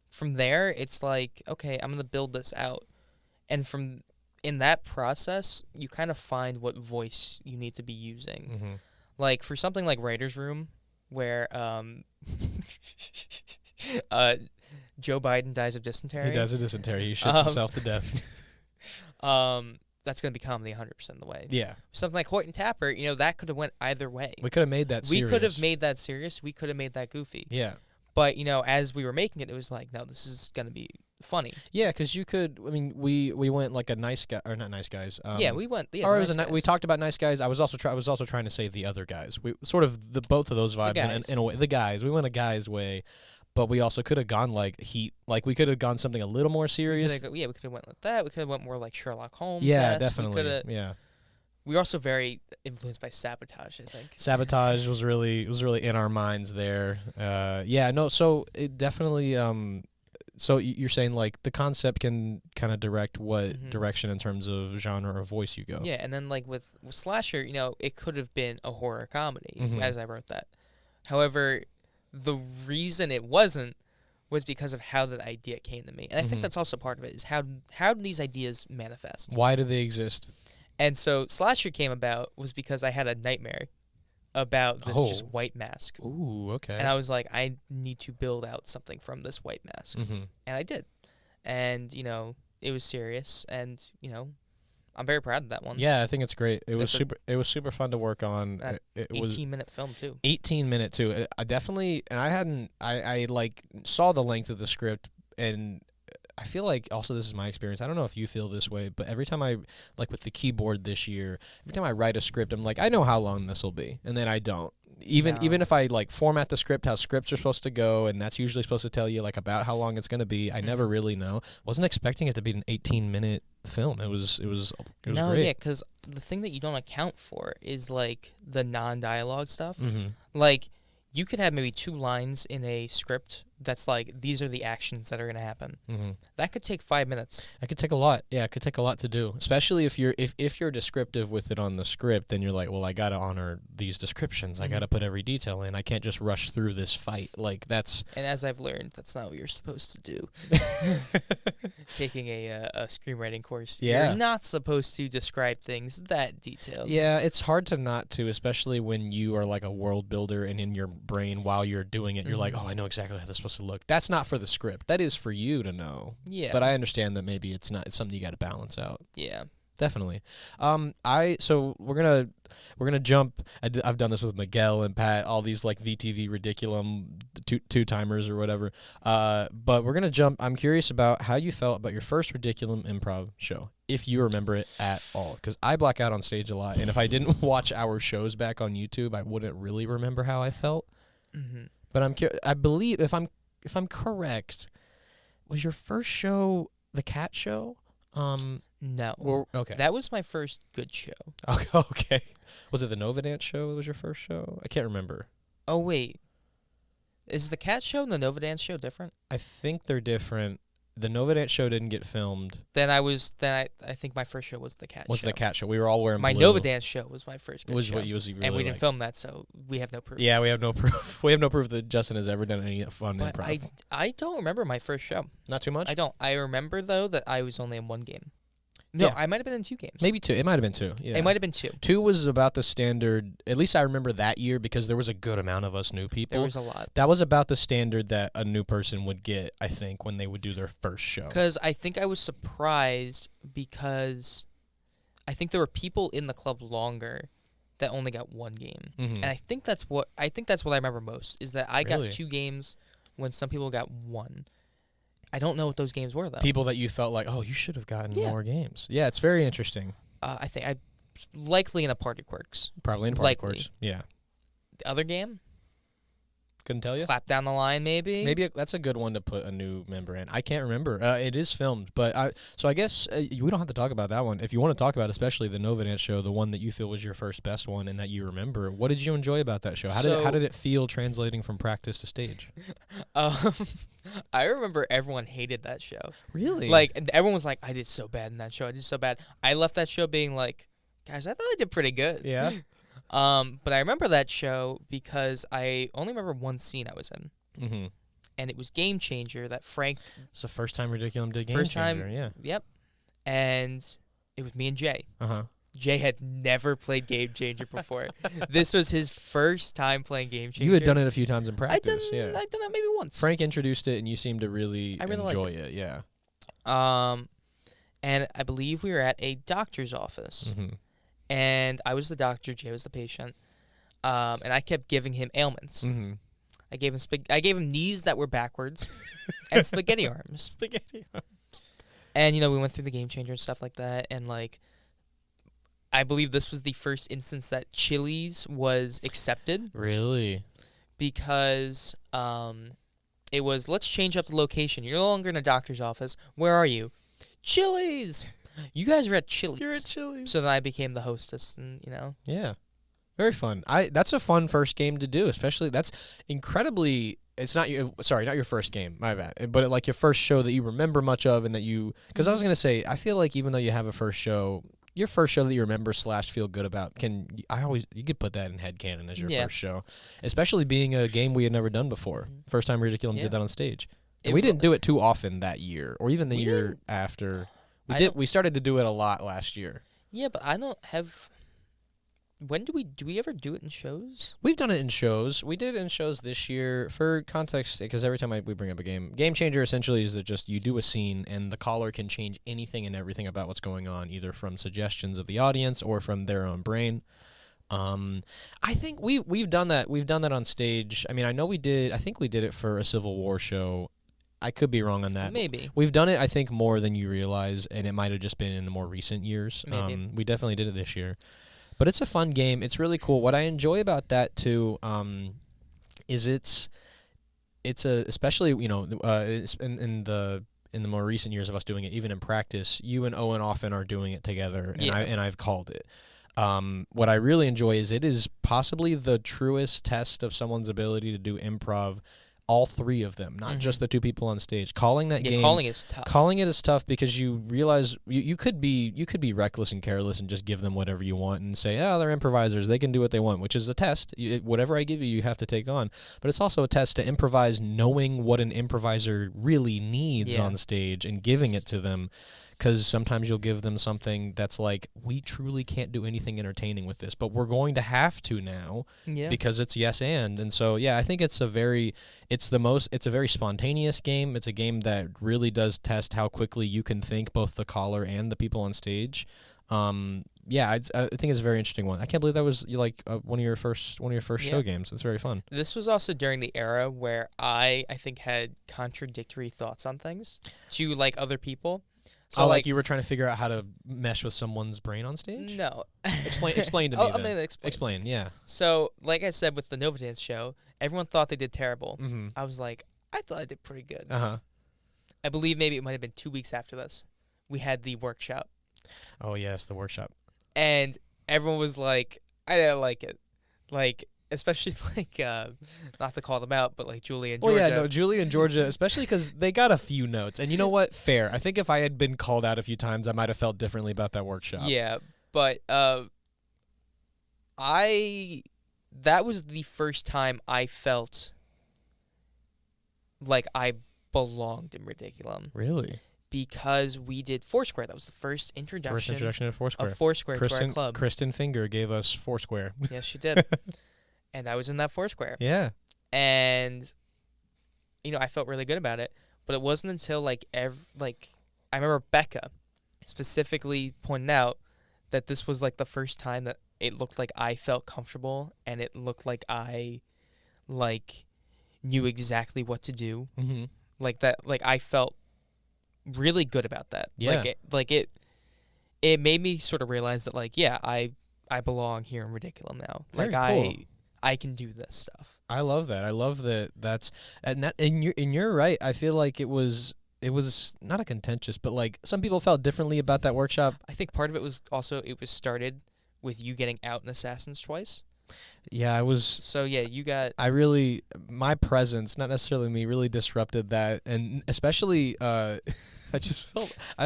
From there, it's like, okay, I'm going to build this out. And in that process, you kind of find what voice you need to be using. Like for something like Writer's Room, where Joe Biden dies of dysentery. He dies of dysentery. He shits himself to death. That's going to be comedy 100% of the way. Yeah. Something like Hoyt and Tapper, that could have went either way. We could have made that serious. We could have made that serious. We could have made that goofy. Yeah. But, as we were making it, it was like, no, this is going to be funny. Yeah, because you could, we went like a nice guy, or not nice guys. We went, or it was we talked about nice guys. I was also trying to say the other guys. We sort of both of those vibes in a way. The guys. We went a guy's way. But we also could have gone like Heat. Like we could have gone something a little more serious. We could have went like that. We could have went more like Sherlock Holmes. Yeah, definitely. We were also very influenced by Sabotage, I think. Sabotage was really in our minds there. So it definitely. So you're saying like the concept can kind of direct what direction in terms of genre or voice you go. Yeah, and then like with Slasher, it could have been a horror comedy as I wrote that. However, the reason it wasn't was because of how the idea came to me. And I think that's also part of it, is how do these ideas manifest? Why do they exist? And so Slasher came about was because I had a nightmare about this just white mask. Ooh, okay. And I was like, I need to build out something from this white mask. And I did. And, it was serious, and, I'm very proud of that one. Yeah, I think it's great. It was super fun to work on. It was 18-minute film too. 18-minute too. I definitely, and I like saw the length of the script, and I feel like also this is my experience. I don't know if you feel this way, but every time I like with the keyboard this year, every time I write a script, I'm like, I know how long this will be, and then I don't. Even if I like format the script how scripts are supposed to go, and that's usually supposed to tell you like about how long it's going to be, I never really know. Wasn't expecting it to be an 18-minute film. It was great. Yeah, because the thing that you don't account for is like the non-dialogue stuff. Like you could have maybe 2 lines in a script that's like, these are the actions that are going to happen. That could take 5 minutes. That could take a lot. Yeah, it could take a lot to do, especially if you're descriptive with it on the script. Then you're like, well, I got to honor these descriptions. I got to put every detail in. I can't just rush through this fight. Like that's. And as I've learned, that's not what you're supposed to do. taking a screenwriting course. Yeah. You're not supposed to describe things that detailed. Yeah, it's hard to not to, especially when you are like a world builder and in your brain while you're doing it, you're like, oh, I know exactly how this is supposed to look. That's not for the script. That is for you to know. Yeah. But I understand that maybe it's not. It's something you got to balance out. Yeah. Definitely. So we're gonna jump. I've done this with Miguel and Pat, all these like VTV ridiculum two timers or whatever. But we're gonna jump. I'm curious about how you felt about your first ridiculum improv show, if you remember it at all, because I black out on stage a lot, and if I didn't watch our shows back on YouTube, I wouldn't really remember how I felt. Mm-hmm. But I believe if I'm correct, was your first show the cat show? No. Well, okay. That was my first good show. Okay. Was it the Nova Dance show that was your first show? I can't remember. Oh, wait. Is the cat show and the Nova Dance show different? I think they're different. The Nova Dance show didn't get filmed. I think my first show was the cat show. Was the cat show. We were all wearing my blue. Nova Dance show was my first good was show. what you really and we didn't liked. film that, so we have no proof. Yeah, we have no proof. We have no proof that Justin has ever done any fun But improv. I don't remember my first show. Not too much? I don't. I remember, though, that I was only in one game. No, Yeah. I might have been in 2 games. Maybe 2. It might have been 2. Yeah. It might have been 2. 2 was about the standard. At least I remember that year because there was a good amount of us new people. There was a lot. That was about the standard that a new person would get, I think, when they would do their first show. Because I think I was surprised because I think there were people in the club longer that only got 1 game. Mhm. And I think that's what I remember most is that I Really? got 2 games when some people got 1. I don't know what those games were, though. People that you felt like, oh, you should have gotten Yeah. more games. Yeah, it's very interesting. I think I likely in a Party Quirks. Probably in party Likely. courts. Yeah. The other game, Couldn't tell you. Clap Down the Line, maybe. Maybe that's a good one to put a new member in. I can't remember. It is filmed, but I guess we don't have to talk about that one. If you want to talk about, especially the Nova Dance show, the one that you feel was your first best one and that you remember, what did you enjoy about that show? How did it feel translating from practice to stage? I remember everyone hated that show. Really? Like, and everyone was like, I did so bad in that show. I did so bad. I left that show being like, guys, I thought I did pretty good. Yeah. But I remember that show because I only remember one scene I was in. Mm-hmm. And it was Game Changer that Frank... It's the first time Ridiculum did Game First Changer. time, Yeah. Yep. And it was me and Jay. Uh-huh. Jay had never played Game Changer before. This was his first time playing Game Changer. You had done it a few times in practice. I'd done that maybe once. Frank introduced it, and you seemed to really, I really enjoy liked it. Yeah. And I believe we were at a doctor's office. Mm-hmm. And I was the doctor, Jay was the patient. And I kept giving him ailments. Mm-hmm. I gave him knees that were backwards and spaghetti arms. Spaghetti. And we went through the Game Changer and stuff like that. And I believe this was the first instance that Chili's was accepted Really? because it was, let's change up the location. You're no longer in a doctor's office. Where are you? Chili's. You guys are at Chili's. You're at Chili's. So then I became the hostess, and Yeah. Very fun. That's a fun first game to do, especially that's incredibly. It's not your not your first game, my bad, but like your first show that you remember much of, and that you. Because I was gonna say, I feel like even though you have a first show, your first show that you remember / feel good about you could put that in headcanon as your first show, especially being a game we had never done before. First time Ridiculum did that on stage, and we didn't do it too often that year, or even the year after. We started to do it a lot last year. Yeah, but I don't have. When do we ever do it in shows? We've done it in shows. We did it in shows this year. For context, because every time we bring up a Game Changer essentially is that just you do a scene and the caller can change anything and everything about what's going on, either from suggestions of the audience or from their own brain. I think we've done that. We've done that on stage. I mean, I know we did. I think we did it for a Civil War show. I could be wrong on that. Maybe. We've done it, I think, more than you realize, and it might have just been in the more recent years. Maybe. We definitely did it this year. But it's a fun game. It's really cool. What I enjoy about that too is it's especially in the more recent years of us doing it, even in practice, you and Owen often are doing it together, and I've called it. What I really enjoy is it is possibly the truest test of someone's ability to do improv all three of them, not just the two people on stage. Calling that game, calling is tough. Calling it is tough because you realize you could be reckless and careless and just give them whatever you want and say, oh, they're improvisers, they can do what they want, which is a test. Whatever I give you, you have to take on. But it's also a test to improvise, knowing what an improviser really needs on stage and giving it to them. Because sometimes you'll give them something that's like, we truly can't do anything entertaining with this, but we're going to have to now because it's yes and so I think it's a very spontaneous game. It's a game that really does test how quickly you can think, both the caller and the people on stage. I think it's a very interesting one. I can't believe that was one of your first show games. It's very fun. This was also during the era where I think had contradictory thoughts on things to like other people. So like you were trying to figure out how to mesh with someone's brain on stage? No. Explain to me then. I'm going to Explain, yeah. So, like I said with the Nova Dance show, everyone thought they did terrible. Mm-hmm. I was like, I thought I did pretty good. Uh-huh. I believe maybe it might have been 2 weeks after this. We had the workshop. Oh, yes, the workshop. And everyone was like, I didn't like it. Like, especially like, not to call them out, but like Julie and Georgia. Well, yeah, no, Julie and Georgia, especially because they got a few notes. And you know what? Fair. I think if I had been called out a few times, I might have felt differently about that workshop. Yeah, but that was the first time I felt like I belonged in Ridiculum. Really? Because we did Foursquare. That was the first introduction to Foursquare. Of Foursquare to our club. Kristen Finger gave us Foursquare. Yes, she did. And I was in that Foursquare. Yeah. And, I felt really good about it. But it wasn't until, I remember Becca specifically pointing out that this was, the first time that it looked like I felt comfortable and it looked like I, knew exactly what to do. Mm-hmm. I felt really good about that. Yeah. It made me sort of realize that, I belong here in Ridiculum now. Very cool. I can do this stuff. I love that. I love that. And you're right. I feel like it was not a contentious, but some people felt differently about that workshop. I think part of it was also it was started with you getting out in Assassins twice. Yeah, I was. So yeah, you got. My presence, not necessarily me, really disrupted that, and especially I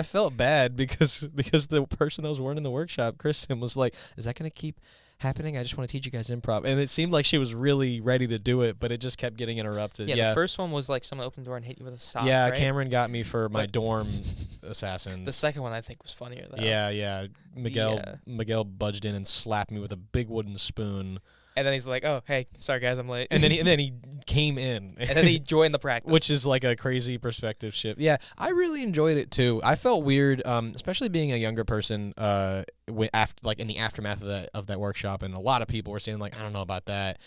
felt bad because the person that was running the workshop, Kristen, was like, "Is that going to keep happening? I just want to teach you guys improv." And it seemed like she was really ready to do it, but it just kept getting interrupted. Yeah, the first one was someone opened the door and hit you with a sock. Yeah, right? Cameron got me for my dorm Assassins. The second one I think was funnier though. Yeah. Miguel budged in and slapped me with a big wooden spoon. And then he's like, "Oh, hey, sorry guys, I'm late." And then he came in. And then he joined the practice, which is like a crazy perspective shift. Yeah, I really enjoyed it too. I felt weird, especially being a younger person, in the aftermath of that workshop, and a lot of people were saying I don't know about that.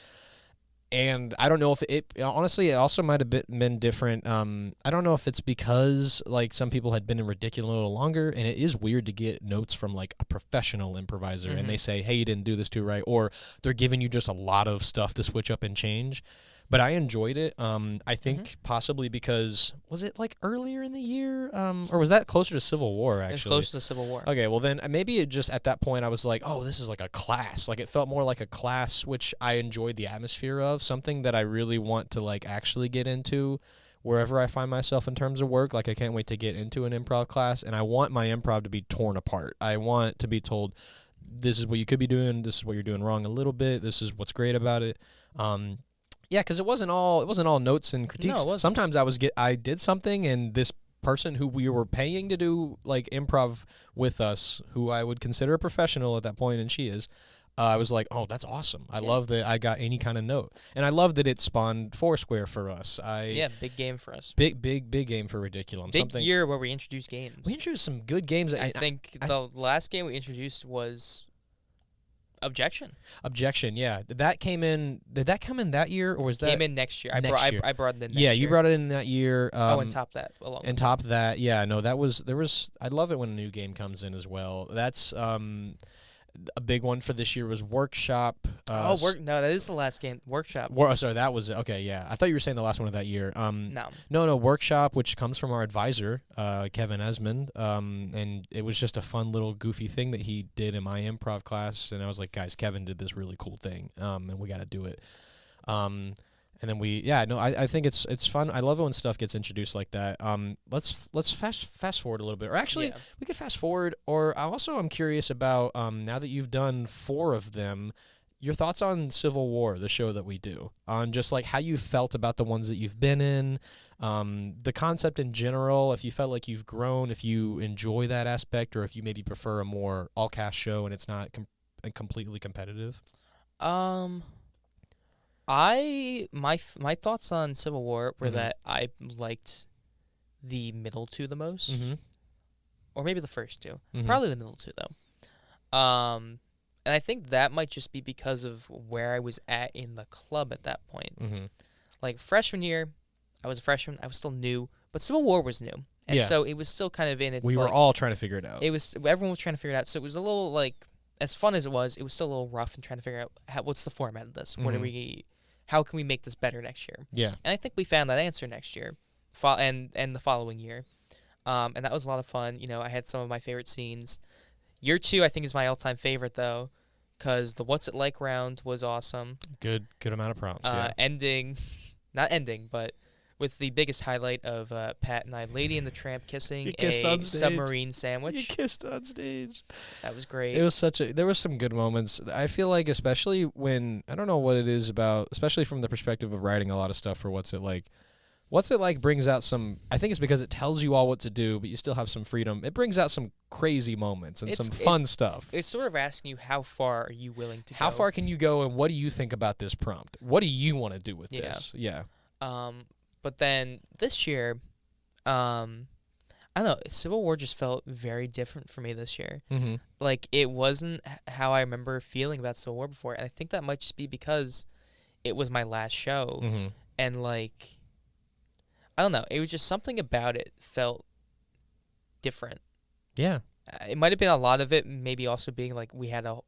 And I don't know if it honestly, it also might have been different. I don't know if it's because some people had been in Ridiculum a little longer, and it is weird to get notes from a professional improviser, and they say, "Hey, you didn't do this too right," or they're giving you just a lot of stuff to switch up and change. But I enjoyed it. I think possibly because, was it earlier in the year, or was that closer to Civil War? Actually, it's close to Civil War. Okay, well then maybe it just at that point I was like, oh, this is like a class. It felt more like a class, which I enjoyed the atmosphere of, something that I really want to actually get into wherever I find myself in terms of work. I can't wait to get into an improv class, and I want my improv to be torn apart. I want to be told, this is what you could be doing, this is what you're doing wrong a little bit, this is what's great about it. Yeah, because it wasn't all notes and critiques. No, it wasn't. Sometimes I did something, and this person who we were paying to do improv with us, who I would consider a professional at that point, and she is, I was like, oh, that's awesome. I love that I got any kind of note, and I love that it spawned Foursquare for us. Big game for us. Big game for Ridiculum. Big year where we introduced games. We introduced some good games. I think the last game we introduced was Objection, yeah. Did that come in that year, or was that came in next year? I brought it in next year. Yeah, you brought it in that year. And top that. Yeah, no, there was. I love it when a new game comes in as well. That's a big one for this year was Workshop. No, that is the last game. Workshop. Sorry, that was okay. Yeah, I thought you were saying the last one of that year. No, Workshop, which comes from our advisor, Kevin Esmond, and it was just a fun little goofy thing that he did in my improv class, and I was like, guys, Kevin did this really cool thing, and we got to do it. And then I think it's fun. I love it when stuff gets introduced like that. Let's fast forward a little bit, or actually, we could fast forward. Or I'm curious about now that you've done 4 of them, your thoughts on Civil War, the show that we do, on just like how you felt about the ones that you've been in, the concept in general. If you felt like you've grown, if you enjoy that aspect, or if you maybe prefer a more all cast show and it's not completely competitive. My thoughts on Civil War were that I liked the middle 2 the most, or maybe the first 2, probably the middle 2 though. And I think that might just be because of where I was at in the club at that point. Like freshman year, I was a freshman, I was still new, but Civil War was new, and so it was still kind of in its. We were all trying to figure it out. Everyone was trying to figure it out, so it was a little like as fun as it was still a little rough in trying to figure out what's the format of this. How can we make this better next year? Yeah. And I think we found that answer next year, and the following year. And that was a lot of fun. You know, I had some of my favorite scenes. Year 2, I think, is my all-time favorite, though, because the What's It Like round was awesome. Good amount of prompts, Not ending, but with the biggest highlight of Pat and I, Lady and the Tramp kissing a submarine sandwich. You kissed on stage. That was great. It was there was some good moments. I feel like, especially when, I don't know what it is about, especially from the perspective of writing a lot of stuff for What's It Like. What's It Like brings out some, I think it's because it tells you all what to do, but you still have some freedom. It brings out some crazy moments and some fun stuff. It's sort of asking you, how far are you willing to go? How far can you go, and what do you think about this prompt? What do you want to do with this? Yeah. But then this year, I don't know, Civil War just felt very different for me this year. Like, it wasn't how I remember feeling about Civil War before, and I think that might just be because it was my last show, and, like, I don't know, it was just something about it felt different. Yeah. It might have been a lot of it, maybe also being, like,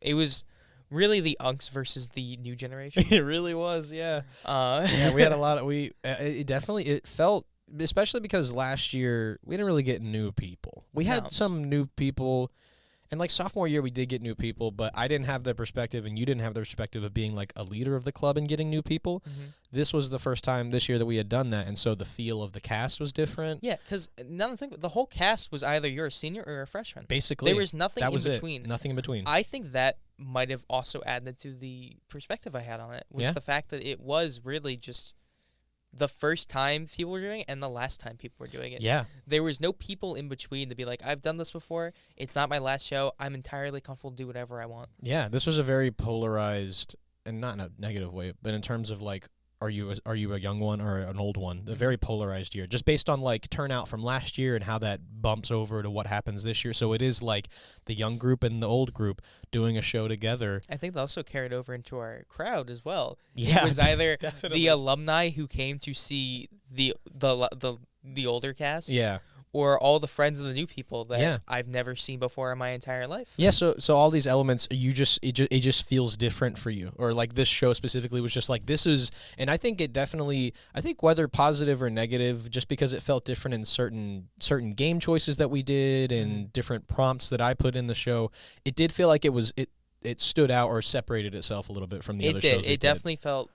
it was really the unks versus the new generation. It really was, yeah. Yeah, we had a lot of, it felt, especially because last year we didn't really get new people. We had some new people, and like sophomore year we did get new people, but I didn't have the perspective, and you didn't have the perspective of being like a leader of the club and getting new people. This was the first time this year that we had done that, and so the feel of the cast was different. Yeah, because another thing, the whole cast was either you're a senior or a freshman. Basically. There was nothing in between. Nothing in between. I think that might have also added to the perspective I had on it, was the fact that it was really just the first time people were doing it and the last time people were doing it. Yeah. There was no people in between to be like, I've done this before. It's not my last show. I'm entirely comfortable to do whatever I want. Yeah, this was a very polarized, and not in a negative way, but in terms of like, are you a young one or an old one? A very polarized year, just based on like turnout from last year and how that bumps over to what happens this year. So it is like the young group and the old group doing a show together. I think they also carried over into our crowd as well. Yeah, it was either definitely. The alumni who came to see the older cast, or all the friends of the new people that I've never seen before in my entire life. Yeah, so all these elements, it just feels different for you, or like this show specifically was just like, this is, and I think whether positive or negative, just because it felt different in certain game choices that we did and different prompts that I put in the show, it did feel like it stood out or separated itself a little bit from the other shows. It definitely felt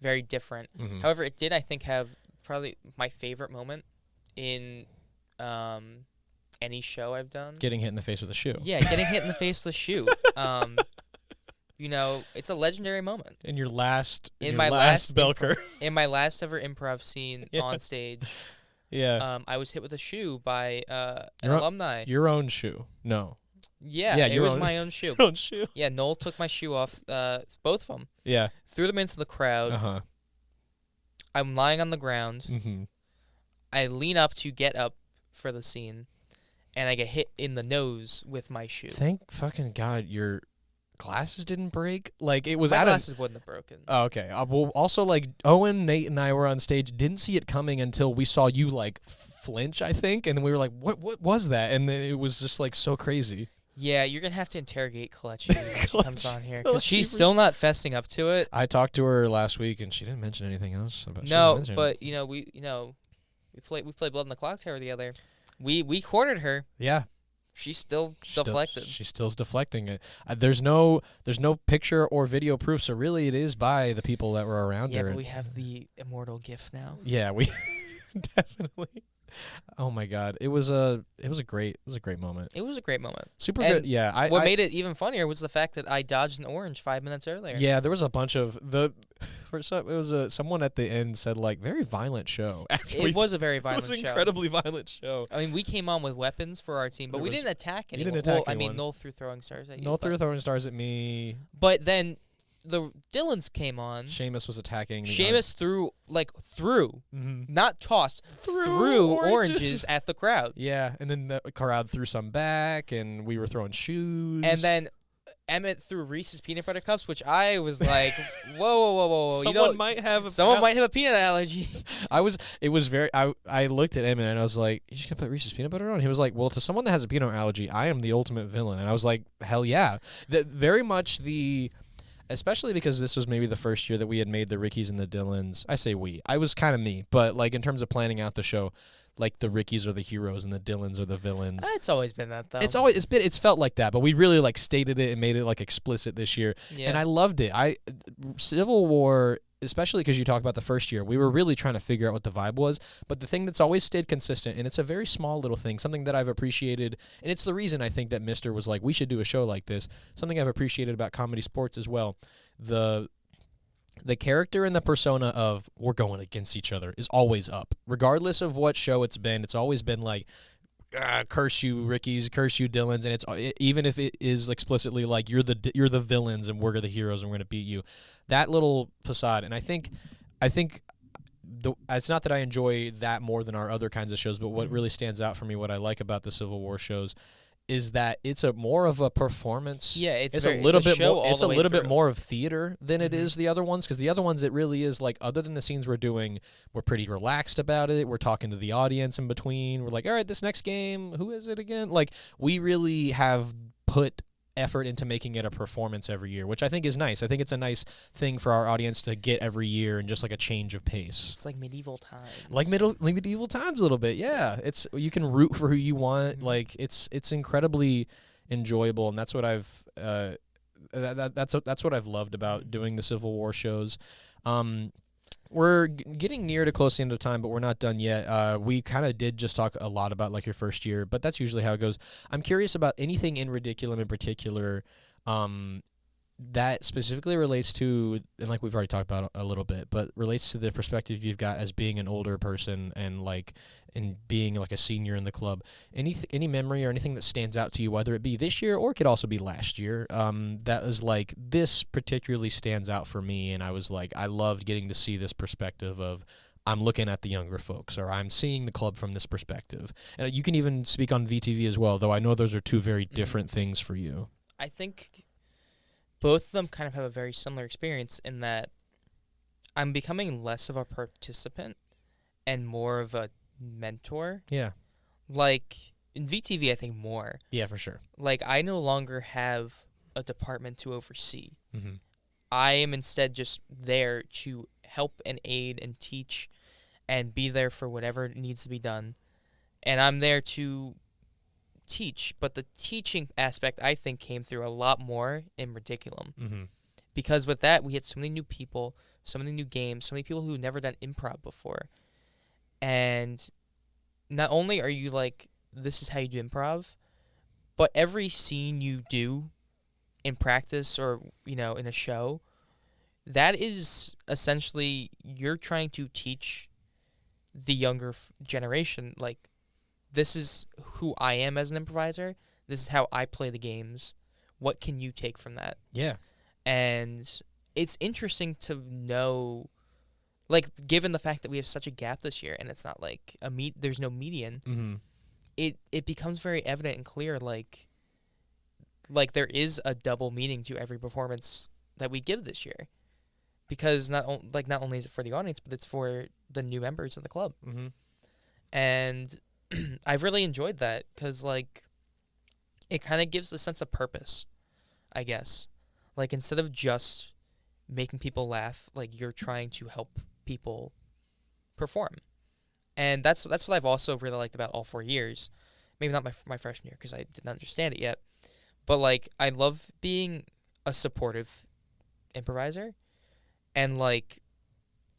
very different. However, it did, I think, have probably my favorite moment in any show I've done. Getting hit in the face with a shoe. Yeah, getting hit in the face with a shoe. You know, it's a legendary moment. In your last bell curve. In my last ever improv scene on stage. Yeah. I was hit with a shoe by an alumni. Your own shoe. No. Yeah, it was my own shoe. Your own shoe. Yeah, Noel took my shoe off, both of them. Yeah. Threw them into the crowd. I'm lying on the ground. I lean up to get up for the scene, and I get hit in the nose with my shoe. Thank fucking God your glasses didn't break. Like, it was my glasses wouldn't have broken. Oh, okay. Well, also, like, Owen, Nate, and I were on stage, didn't see it coming until we saw you, like, flinch, I think, and then we were like, what was that? And then it was just, like, so crazy. Yeah, you're going to have to interrogate Clutch when she comes on here, because she's still not fessing up to it. I talked to her last week, and she didn't mention anything else about. No, but, we played Blood on the Clock Tower together. We cornered her. Yeah. she's still deflected. She still's deflecting it. There's no picture or video proof, so really it is by the people that were around Yeah, her. but we have the immortal gift now. Yeah, we definitely. Oh my God, it was a great moment. It was a great moment. Super And good. Yeah, what made it even funnier was the fact that I dodged an orange 5 minutes earlier. Yeah, there was a bunch of it was someone at the end said like very violent show. It was a very violent show. It was an incredibly violent show. I mean, we came on with weapons for our team, but we didn't attack anyone. You didn't attack I anyone. mean, Noel threw throwing stars at you. Noel threw throwing stars at me. But then the Dylans came on. Seamus was attacking. Seamus threw, Mm-hmm. not tossed, threw oranges at the crowd. Yeah, and then the crowd threw some back, and we were throwing shoes. And then Emmett threw Reese's peanut butter cups, which I was like, whoa. Someone might have a peanut allergy. I looked at Emmett and I was like, you just gonna put Reese's peanut butter on? He was like, well, to someone that has a peanut allergy, I am the ultimate villain. And I was like, hell yeah. Very much especially because this was maybe the first year that we had made the Rickies and the Dylans. I say we. I was kind of me, but like in terms of planning out the show, like the Rickies are the heroes and the Dylans are the villains. It's always been that though. It's felt like that, but we really like stated it and made it like explicit this year. Yeah. And I loved it. Civil War, especially because you talk about the first year, we were really trying to figure out what the vibe was. But the thing that's always stayed consistent, and it's a very small little thing, something that I've appreciated, and it's the reason I think that Mr. was like, we should do a show like this, something I've appreciated about comedy sports as well. The character and the persona of we're going against each other is always up. Regardless of what show it's been, it's always been like, curse you Rickies, curse you Dylans, and it's even if it is explicitly like you're the villains and we're the heroes and we're going to beat you. That little facade, and I think it's not that I enjoy that more than our other kinds of shows, but what really stands out for me, what I like about the Civil War shows, is that it's a more of a performance. Yeah, it's a little bit show more. all It's the a way little bit through. more of theater than it is the other ones, because the other ones it really is like, other than the scenes we're doing, we're pretty relaxed about it. We're talking to the audience in between. We're like, all right, this next game, who is it again? Like, we really have put effort into making it a performance every year, which I think is nice. I think it's a nice thing for our audience to get every year, and just like a change of pace. It's like medieval times. Like medieval times a little bit, yeah. It's, you can root for who you want. Like it's incredibly enjoyable, and that's what I've that's what I've loved about doing the Civil War shows. We're getting near to close to the end of time, but we're not done yet. We kind of did just talk a lot about like your first year, but that's usually how it goes. I'm curious about anything in Ridiculum in particular that specifically relates to, and like we've already talked about a little bit, but relates to the perspective you've got as being an older person and being like a senior in the club. Any memory or anything that stands out to you, whether it be this year or it could also be last year, that was like, this particularly stands out for me, and I was like, I loved getting to see this perspective of, I'm looking at the younger folks, or I'm seeing the club from this perspective. And you can even speak on VTV as well, though I know those are two very different things for you. I think both of them kind of have a very similar experience in that I'm becoming less of a participant and more of a mentor. Yeah. Like, in VTV, I think more. Yeah, for sure. Like, I no longer have a department to oversee. Mm-hmm. I am instead just there to help and aid and teach and be there for whatever needs to be done. And I'm there to teach, but the teaching aspect, I think, came through a lot more in Ridiculum. Mm-hmm. Because with that, we had so many new people, so many new games, so many people who've never done improv before. And not only are you like, this is how you do improv, but every scene you do in practice or, in a show, that is essentially, you're trying to teach the younger generation, like, this is who I am as an improviser. This is how I play the games. What can you take from that? Yeah. And it's interesting to know, like, given the fact that we have such a gap this year and it's not like there's no median, mm-hmm. it becomes very evident and clear, like there is a double meaning to every performance that we give this year. Because not only is it for the audience, but it's for the new members of the club. Mm-hmm. And I've really enjoyed that because, like, it kind of gives a sense of purpose, I guess. Like, instead of just making people laugh, like, you're trying to help people perform. And that's what I've also really liked about all 4 years, maybe not my freshman year because I didn't understand it yet, but like I love being a supportive improviser and like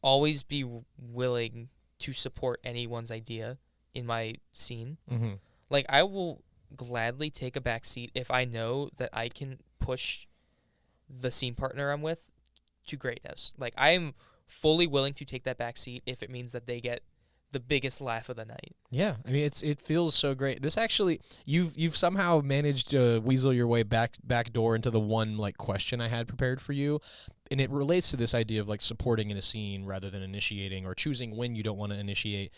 always be willing to support anyone's idea in my scene. Mm-hmm. Like I will gladly take a back seat if I know that I can push the scene partner I'm with to greatness. Like I am fully willing to take that back seat if it means that they get the biggest laugh of the night. Yeah, I mean it feels so great. This actually you've somehow managed to weasel your way back door into the one like question I had prepared for you, and it relates to this idea of like supporting in a scene rather than initiating or choosing when you don't want to initiate.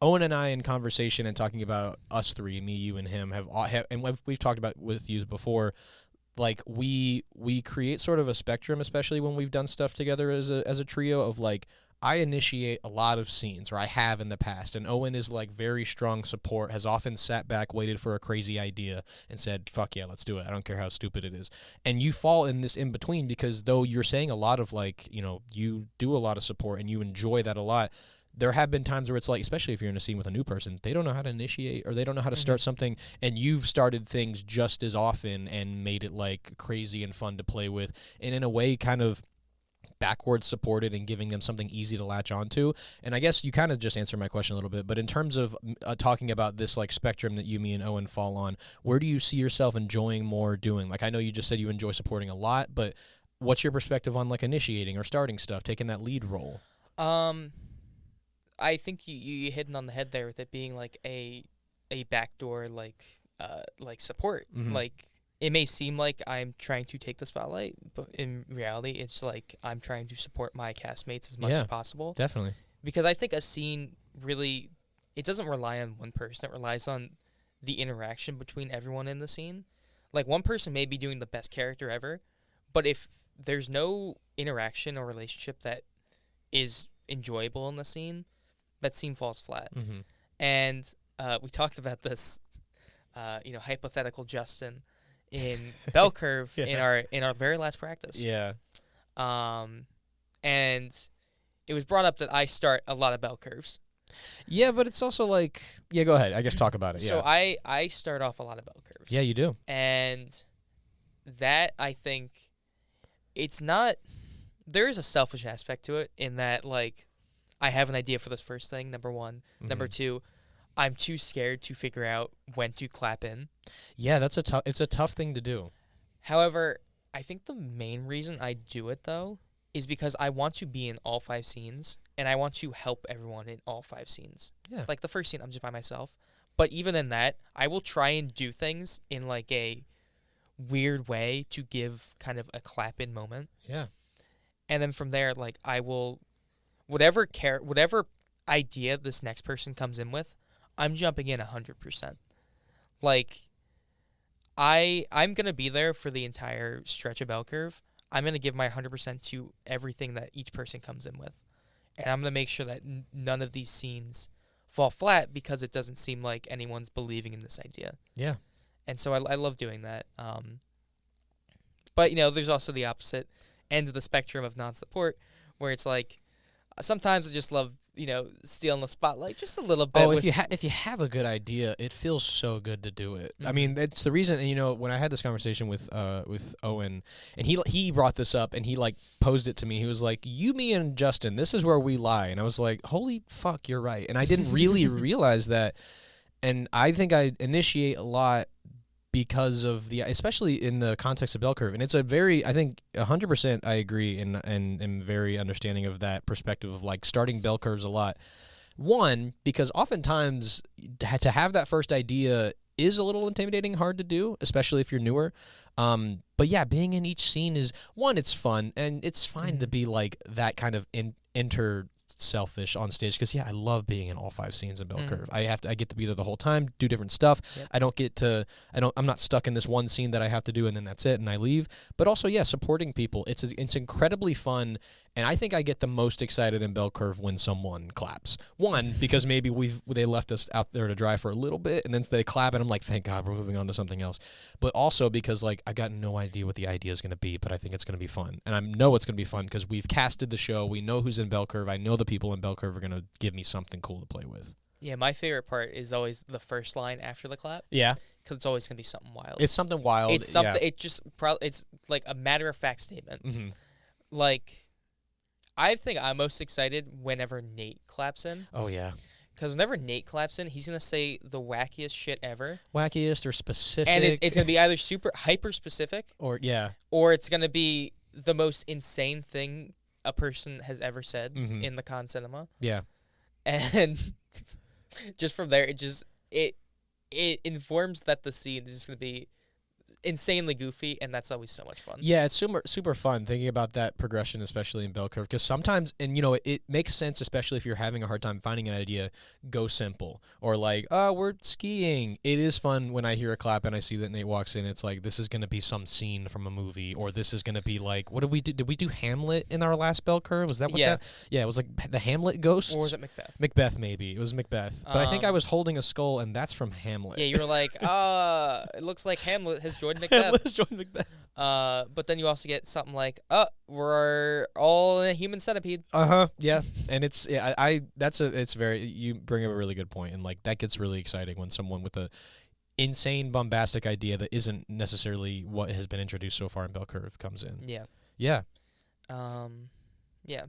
Owen and I in conversation and talking about us three, me, you, and him, have and we've talked about with you before. Like we create sort of a spectrum, especially when we've done stuff together as a trio of like I initiate a lot of scenes, or I have in the past, and Owen is like very strong support, has often sat back, waited for a crazy idea, and said, fuck yeah, let's do it. I don't care how stupid it is. And you fall in this in between because though you're saying a lot of like, you know, you do a lot of support and you enjoy that a lot, there have been times where it's like, especially if you're in a scene with a new person, they don't know how to initiate or they don't know how to start something, and you've started things just as often and made it like crazy and fun to play with, and in a way kind of backwards supported and giving them something easy to latch onto. And I guess you kind of just answered my question a little bit, but in terms of talking about this like spectrum that you, me, and Owen fall on, where do you see yourself enjoying more doing? Like I know you just said you enjoy supporting a lot, but what's your perspective on like initiating or starting stuff, taking that lead role? I think you hit it on the head there with it being like a backdoor like support. Mm-hmm. Like it may seem like I'm trying to take the spotlight, but in reality, it's like I'm trying to support my castmates as much as possible. Definitely. Because I think a scene really, it doesn't rely on one person. It relies on the interaction between everyone in the scene. Like one person may be doing the best character ever, but if there's no interaction or relationship that is enjoyable in the scene, that scene falls flat. Mm-hmm. And we talked about this, hypothetical Justin in Bell Curve in our very last practice. Yeah. And it was brought up that I start a lot of Bell Curves. Yeah, but it's also like, yeah, go ahead. I guess talk about it. So yeah. I start off a lot of Bell Curves. Yeah, you do. And that, I think, it's not, there is a selfish aspect to it in that, like, I have an idea for this first thing, number one. Mm-hmm. Number two, I'm too scared to figure out when to clap in. Yeah, it's a tough thing to do. However, I think the main reason I do it, though, is because I want to be in all 5 scenes, and I want to help everyone in all 5 scenes. Yeah. Like, the first scene, I'm just by myself. But even in that, I will try and do things in, like, a weird way to give kind of a clap-in moment. Yeah. And then from there, like, I will... Whatever idea this next person comes in with, I'm jumping in 100%. Like, I'm going to be there for the entire stretch of Bell Curve. I'm going to give my 100% to everything that each person comes in with. And I'm going to make sure that none of these scenes fall flat because it doesn't seem like anyone's believing in this idea. Yeah. And so I love doing that. But, there's also the opposite end of the spectrum of non-support where it's like, sometimes I just love, stealing the spotlight just a little bit. Oh, if you have a good idea, it feels so good to do it. Mm-hmm. I mean, that's the reason. When I had this conversation with Owen, and he brought this up, and he like posed it to me. He was like, "You, me, and Justin, this is where we lie." And I was like, "Holy fuck, you're right." And I didn't really realize that. And I think I initiate a lot because of especially in the context of Bell Curve. And it's a very, I think 100% I agree and am very understanding of that perspective of like starting Bell Curves a lot. One, because oftentimes to have that first idea is a little intimidating, hard to do, especially if you're newer. But yeah, being in each scene is, one, it's fun, and it's fine to be like that kind of selfish on stage because I love being in all 5 scenes in Bell Curve. I get to be there the whole time, do different stuff. Yep. I'm not stuck in this one scene that I have to do and then that's it and I leave. But also supporting people. It's incredibly fun, and I think I get the most excited in Bell Curve when someone claps. One, because maybe they left us out there to dry for a little bit and then they clap and I'm like, thank God we're moving on to something else. But also because like I got no idea what the idea is going to be, but I think it's going to be fun. And I know it's going to be fun because we've casted the show. We know who's in Bell Curve. I know the people in Bell Curve are going to give me something cool to play with. Yeah, my favorite part is always the first line after the clap, Yeah. because it's always gonna be something wild. It's something wild. It's something. Yeah. It just it's like a matter of fact statement. Mm-hmm. Like, I think I'm most excited whenever Nate claps in, Oh, yeah. because whenever Nate claps in, he's gonna say the wackiest shit ever, Wackiest or specific. and it's gonna be either super hyper specific, or, yeah. or it's gonna be the most insane thing a person has ever said Mhm. in the con cinema, Yeah. and just from there, it informs that the scene is just gonna be insanely goofy, and that's always so much fun. Yeah, it's super fun thinking about that progression, especially in bell curve, because sometimes, and it makes sense, especially if you're having a hard time finding an idea. Go simple, or like, oh, we're skiing. It is fun when I hear a clap and I see that Nate walks in. It's like, this is gonna be some scene from a movie, or this is gonna be like, what did we do? Did we do Hamlet in our last bell curve? Was that what Yeah. that? Yeah, it was like the Hamlet ghosts. Or was it Macbeth? Macbeth, maybe it was Macbeth, but I think I was holding a skull, and that's from Hamlet. Yeah, you were like, it looks like Hamlet has joined Macbeth. Hamlet has joined Macbeth. But then you also get something like, we're all in a human centipede. Yeah, and it's it's very, you bring up a really good point, and like that gets really exciting when someone with a insane bombastic idea that isn't necessarily what has been introduced so far in bell curve comes in. Yeah. Yeah. Yeah.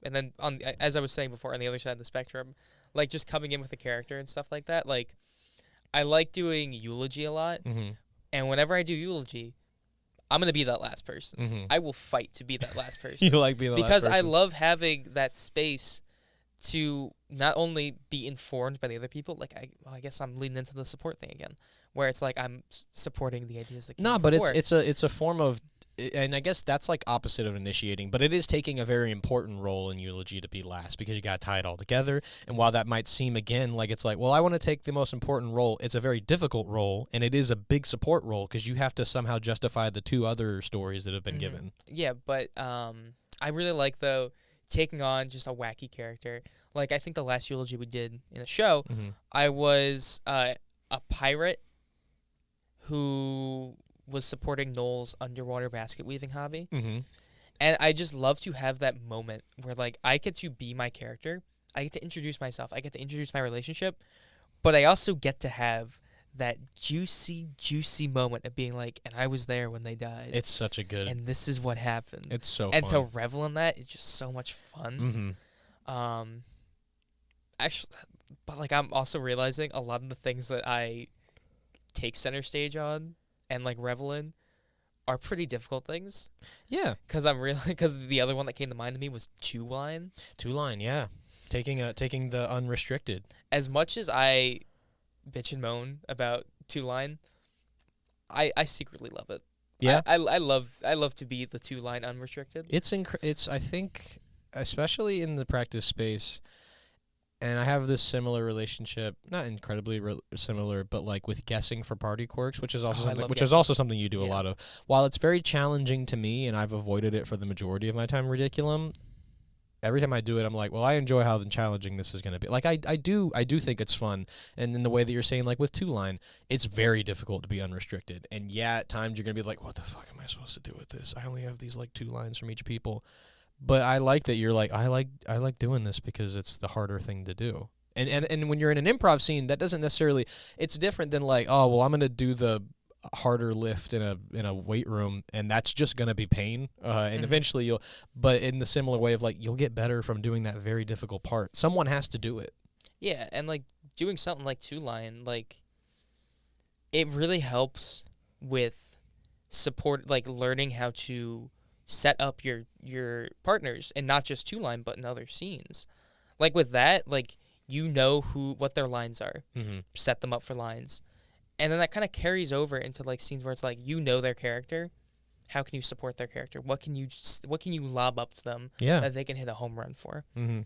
And then as I was saying before, on the other side of the spectrum, like just coming in with a character and stuff like that, like I like doing eulogy a lot, Mm-hmm. and whenever I do eulogy, I'm gonna be that last person. Mm-hmm. I will fight to be that last person. You like being the because last I person. love having that space to not only be informed by the other people, like I guess I'm leading into the support thing again, where it's like I'm supporting the ideas that came No, but before. it's a form of, and I guess that's like opposite of initiating, but it is taking a very important role in eulogy to be last, because you got to tie it all together. And while that might seem again like it's like, well, I want to take the most important role, it's a very difficult role, and it is a big support role because you have to somehow justify the two other stories that have been given. Yeah, but I really like though taking on just a wacky character. Like I think the last eulogy we did in the show, Mm-hmm. I was a pirate who was supporting Noel's underwater basket weaving hobby. Mm-hmm. And I just love to have that moment where, like, I get to be my character. I get to introduce myself. I get to introduce my relationship. But I also get to have that juicy, juicy moment of being like, and I was there when they died. It's such a good. And this is what happened. It's so and fun. to revel in that is just so much fun. Mm-hmm. Actually, but, like, I'm also realizing a lot of the things that I take center stage on and, like, revel in are pretty difficult things. Yeah. Because the other one that came to mind to me was Two Line. Two line, yeah. Taking the unrestricted. As much as I bitch and moan about Two Line, I secretly love it. Yeah. I love to be the Two Line unrestricted. It's I think, especially in the practice space, and I have this similar relationship, not incredibly similar, but like with guessing for party quirks, which is also something you do a lot of. While it's very challenging to me, and I've avoided it for the majority of my time, Ridiculum. Every time I do it, I'm like, well, I enjoy how challenging this is going to be. Like, I do think it's fun. And in the way that you're saying, like with Two Line, it's very difficult to be unrestricted. And yeah, at times you're going to be like, what the fuck am I supposed to do with this? I only have these like 2 lines from each people. But I like that you're like, I like doing this because it's the harder thing to do. And when you're in an improv scene, that doesn't necessarily, it's different than like, oh, well, I'm going to do the harder lift in a weight room, and that's just going to be pain. And eventually but in the similar way of like, you'll get better from doing that very difficult part. Someone has to do it. Yeah, and like doing something like Two Line, like it really helps with support, like learning how to set up your partners, and not just Two Line, but in other scenes. Like with that, like you know what their lines are, set them up for lines, and then that kind of carries over into like scenes where it's like you know their character. How can you support their character? What can you lob up to them that they can hit a home run for? Mm-hmm.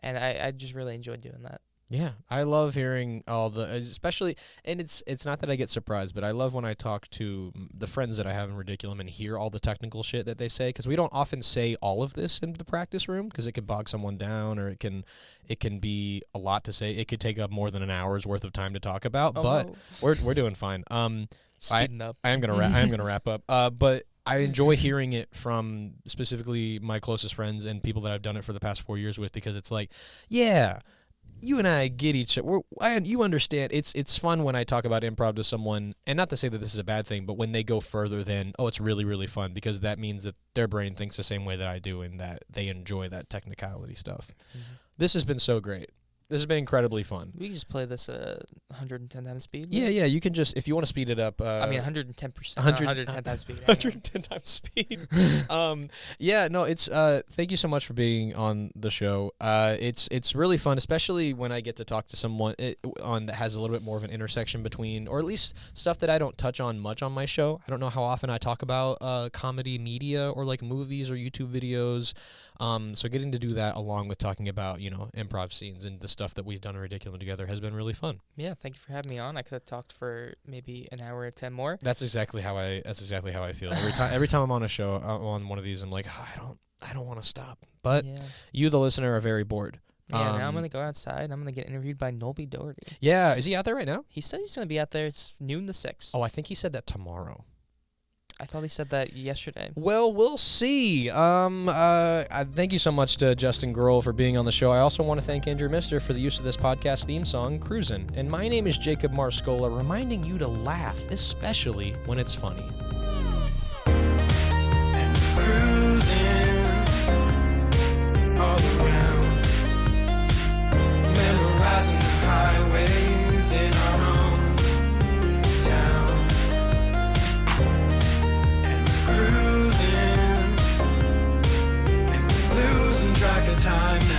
And I just really enjoyed doing that. Yeah, I love hearing all the, especially, and it's not that I get surprised, but I love when I talk to the friends that I have in Ridiculum and hear all the technical shit that they say, because we don't often say all of this in the practice room, because it could bog someone down, or it can be a lot to say. It could take up more than an hour's worth of time to talk about, but we're doing fine. Speeding up. I am gonna wrap up. But I enjoy hearing it from specifically my closest friends and people that I've done it for the past 4 years with, because it's like, yeah, you and I get each other. You understand. It's fun when I talk about improv to someone, and not to say that this is a bad thing, but when they go further than, oh, it's really, really fun, because that means that their brain thinks the same way that I do and that they enjoy that technicality stuff. Mm-hmm. This has been so great. This has been incredibly fun. We can just play this 110 times speed. Yeah, yeah. You can just, if you want to speed it up. 110%. 110 times speed. 110 times speed. Yeah, no, it's thank you so much for being on the show. It's really fun, especially when I get to talk to someone that has a little bit more of an intersection between, or at least stuff that I don't touch on much on my show. I don't know how often I talk about comedy media or like movies or YouTube videos. So getting to do that along with talking about, improv scenes and the stuff that we've done in Ridiculum together has been really fun. Yeah, thank you for having me on. I could have talked for maybe an hour or 10 more. That's exactly how I feel. Every time I'm on a show, on one of these, I'm like, I don't want to stop. But you, the listener, are very bored. Yeah, now I'm going to go outside. I'm going to get interviewed by Nolby Doherty. Yeah, is he out there right now? He said he's going to be out there. It's noon to 6. Oh, I think he said that tomorrow. I thought he said that yesterday. Well, we'll see. Thank you so much to Justin Groel for being on the show. I also want to thank Andrew Mister for the use of this podcast theme song, Cruisin'. And my name is Jacob Marscola, reminding you to laugh, especially when it's funny. Cruising all around, memorizing the highways in our own town. Cruising, and we're losing track of time now.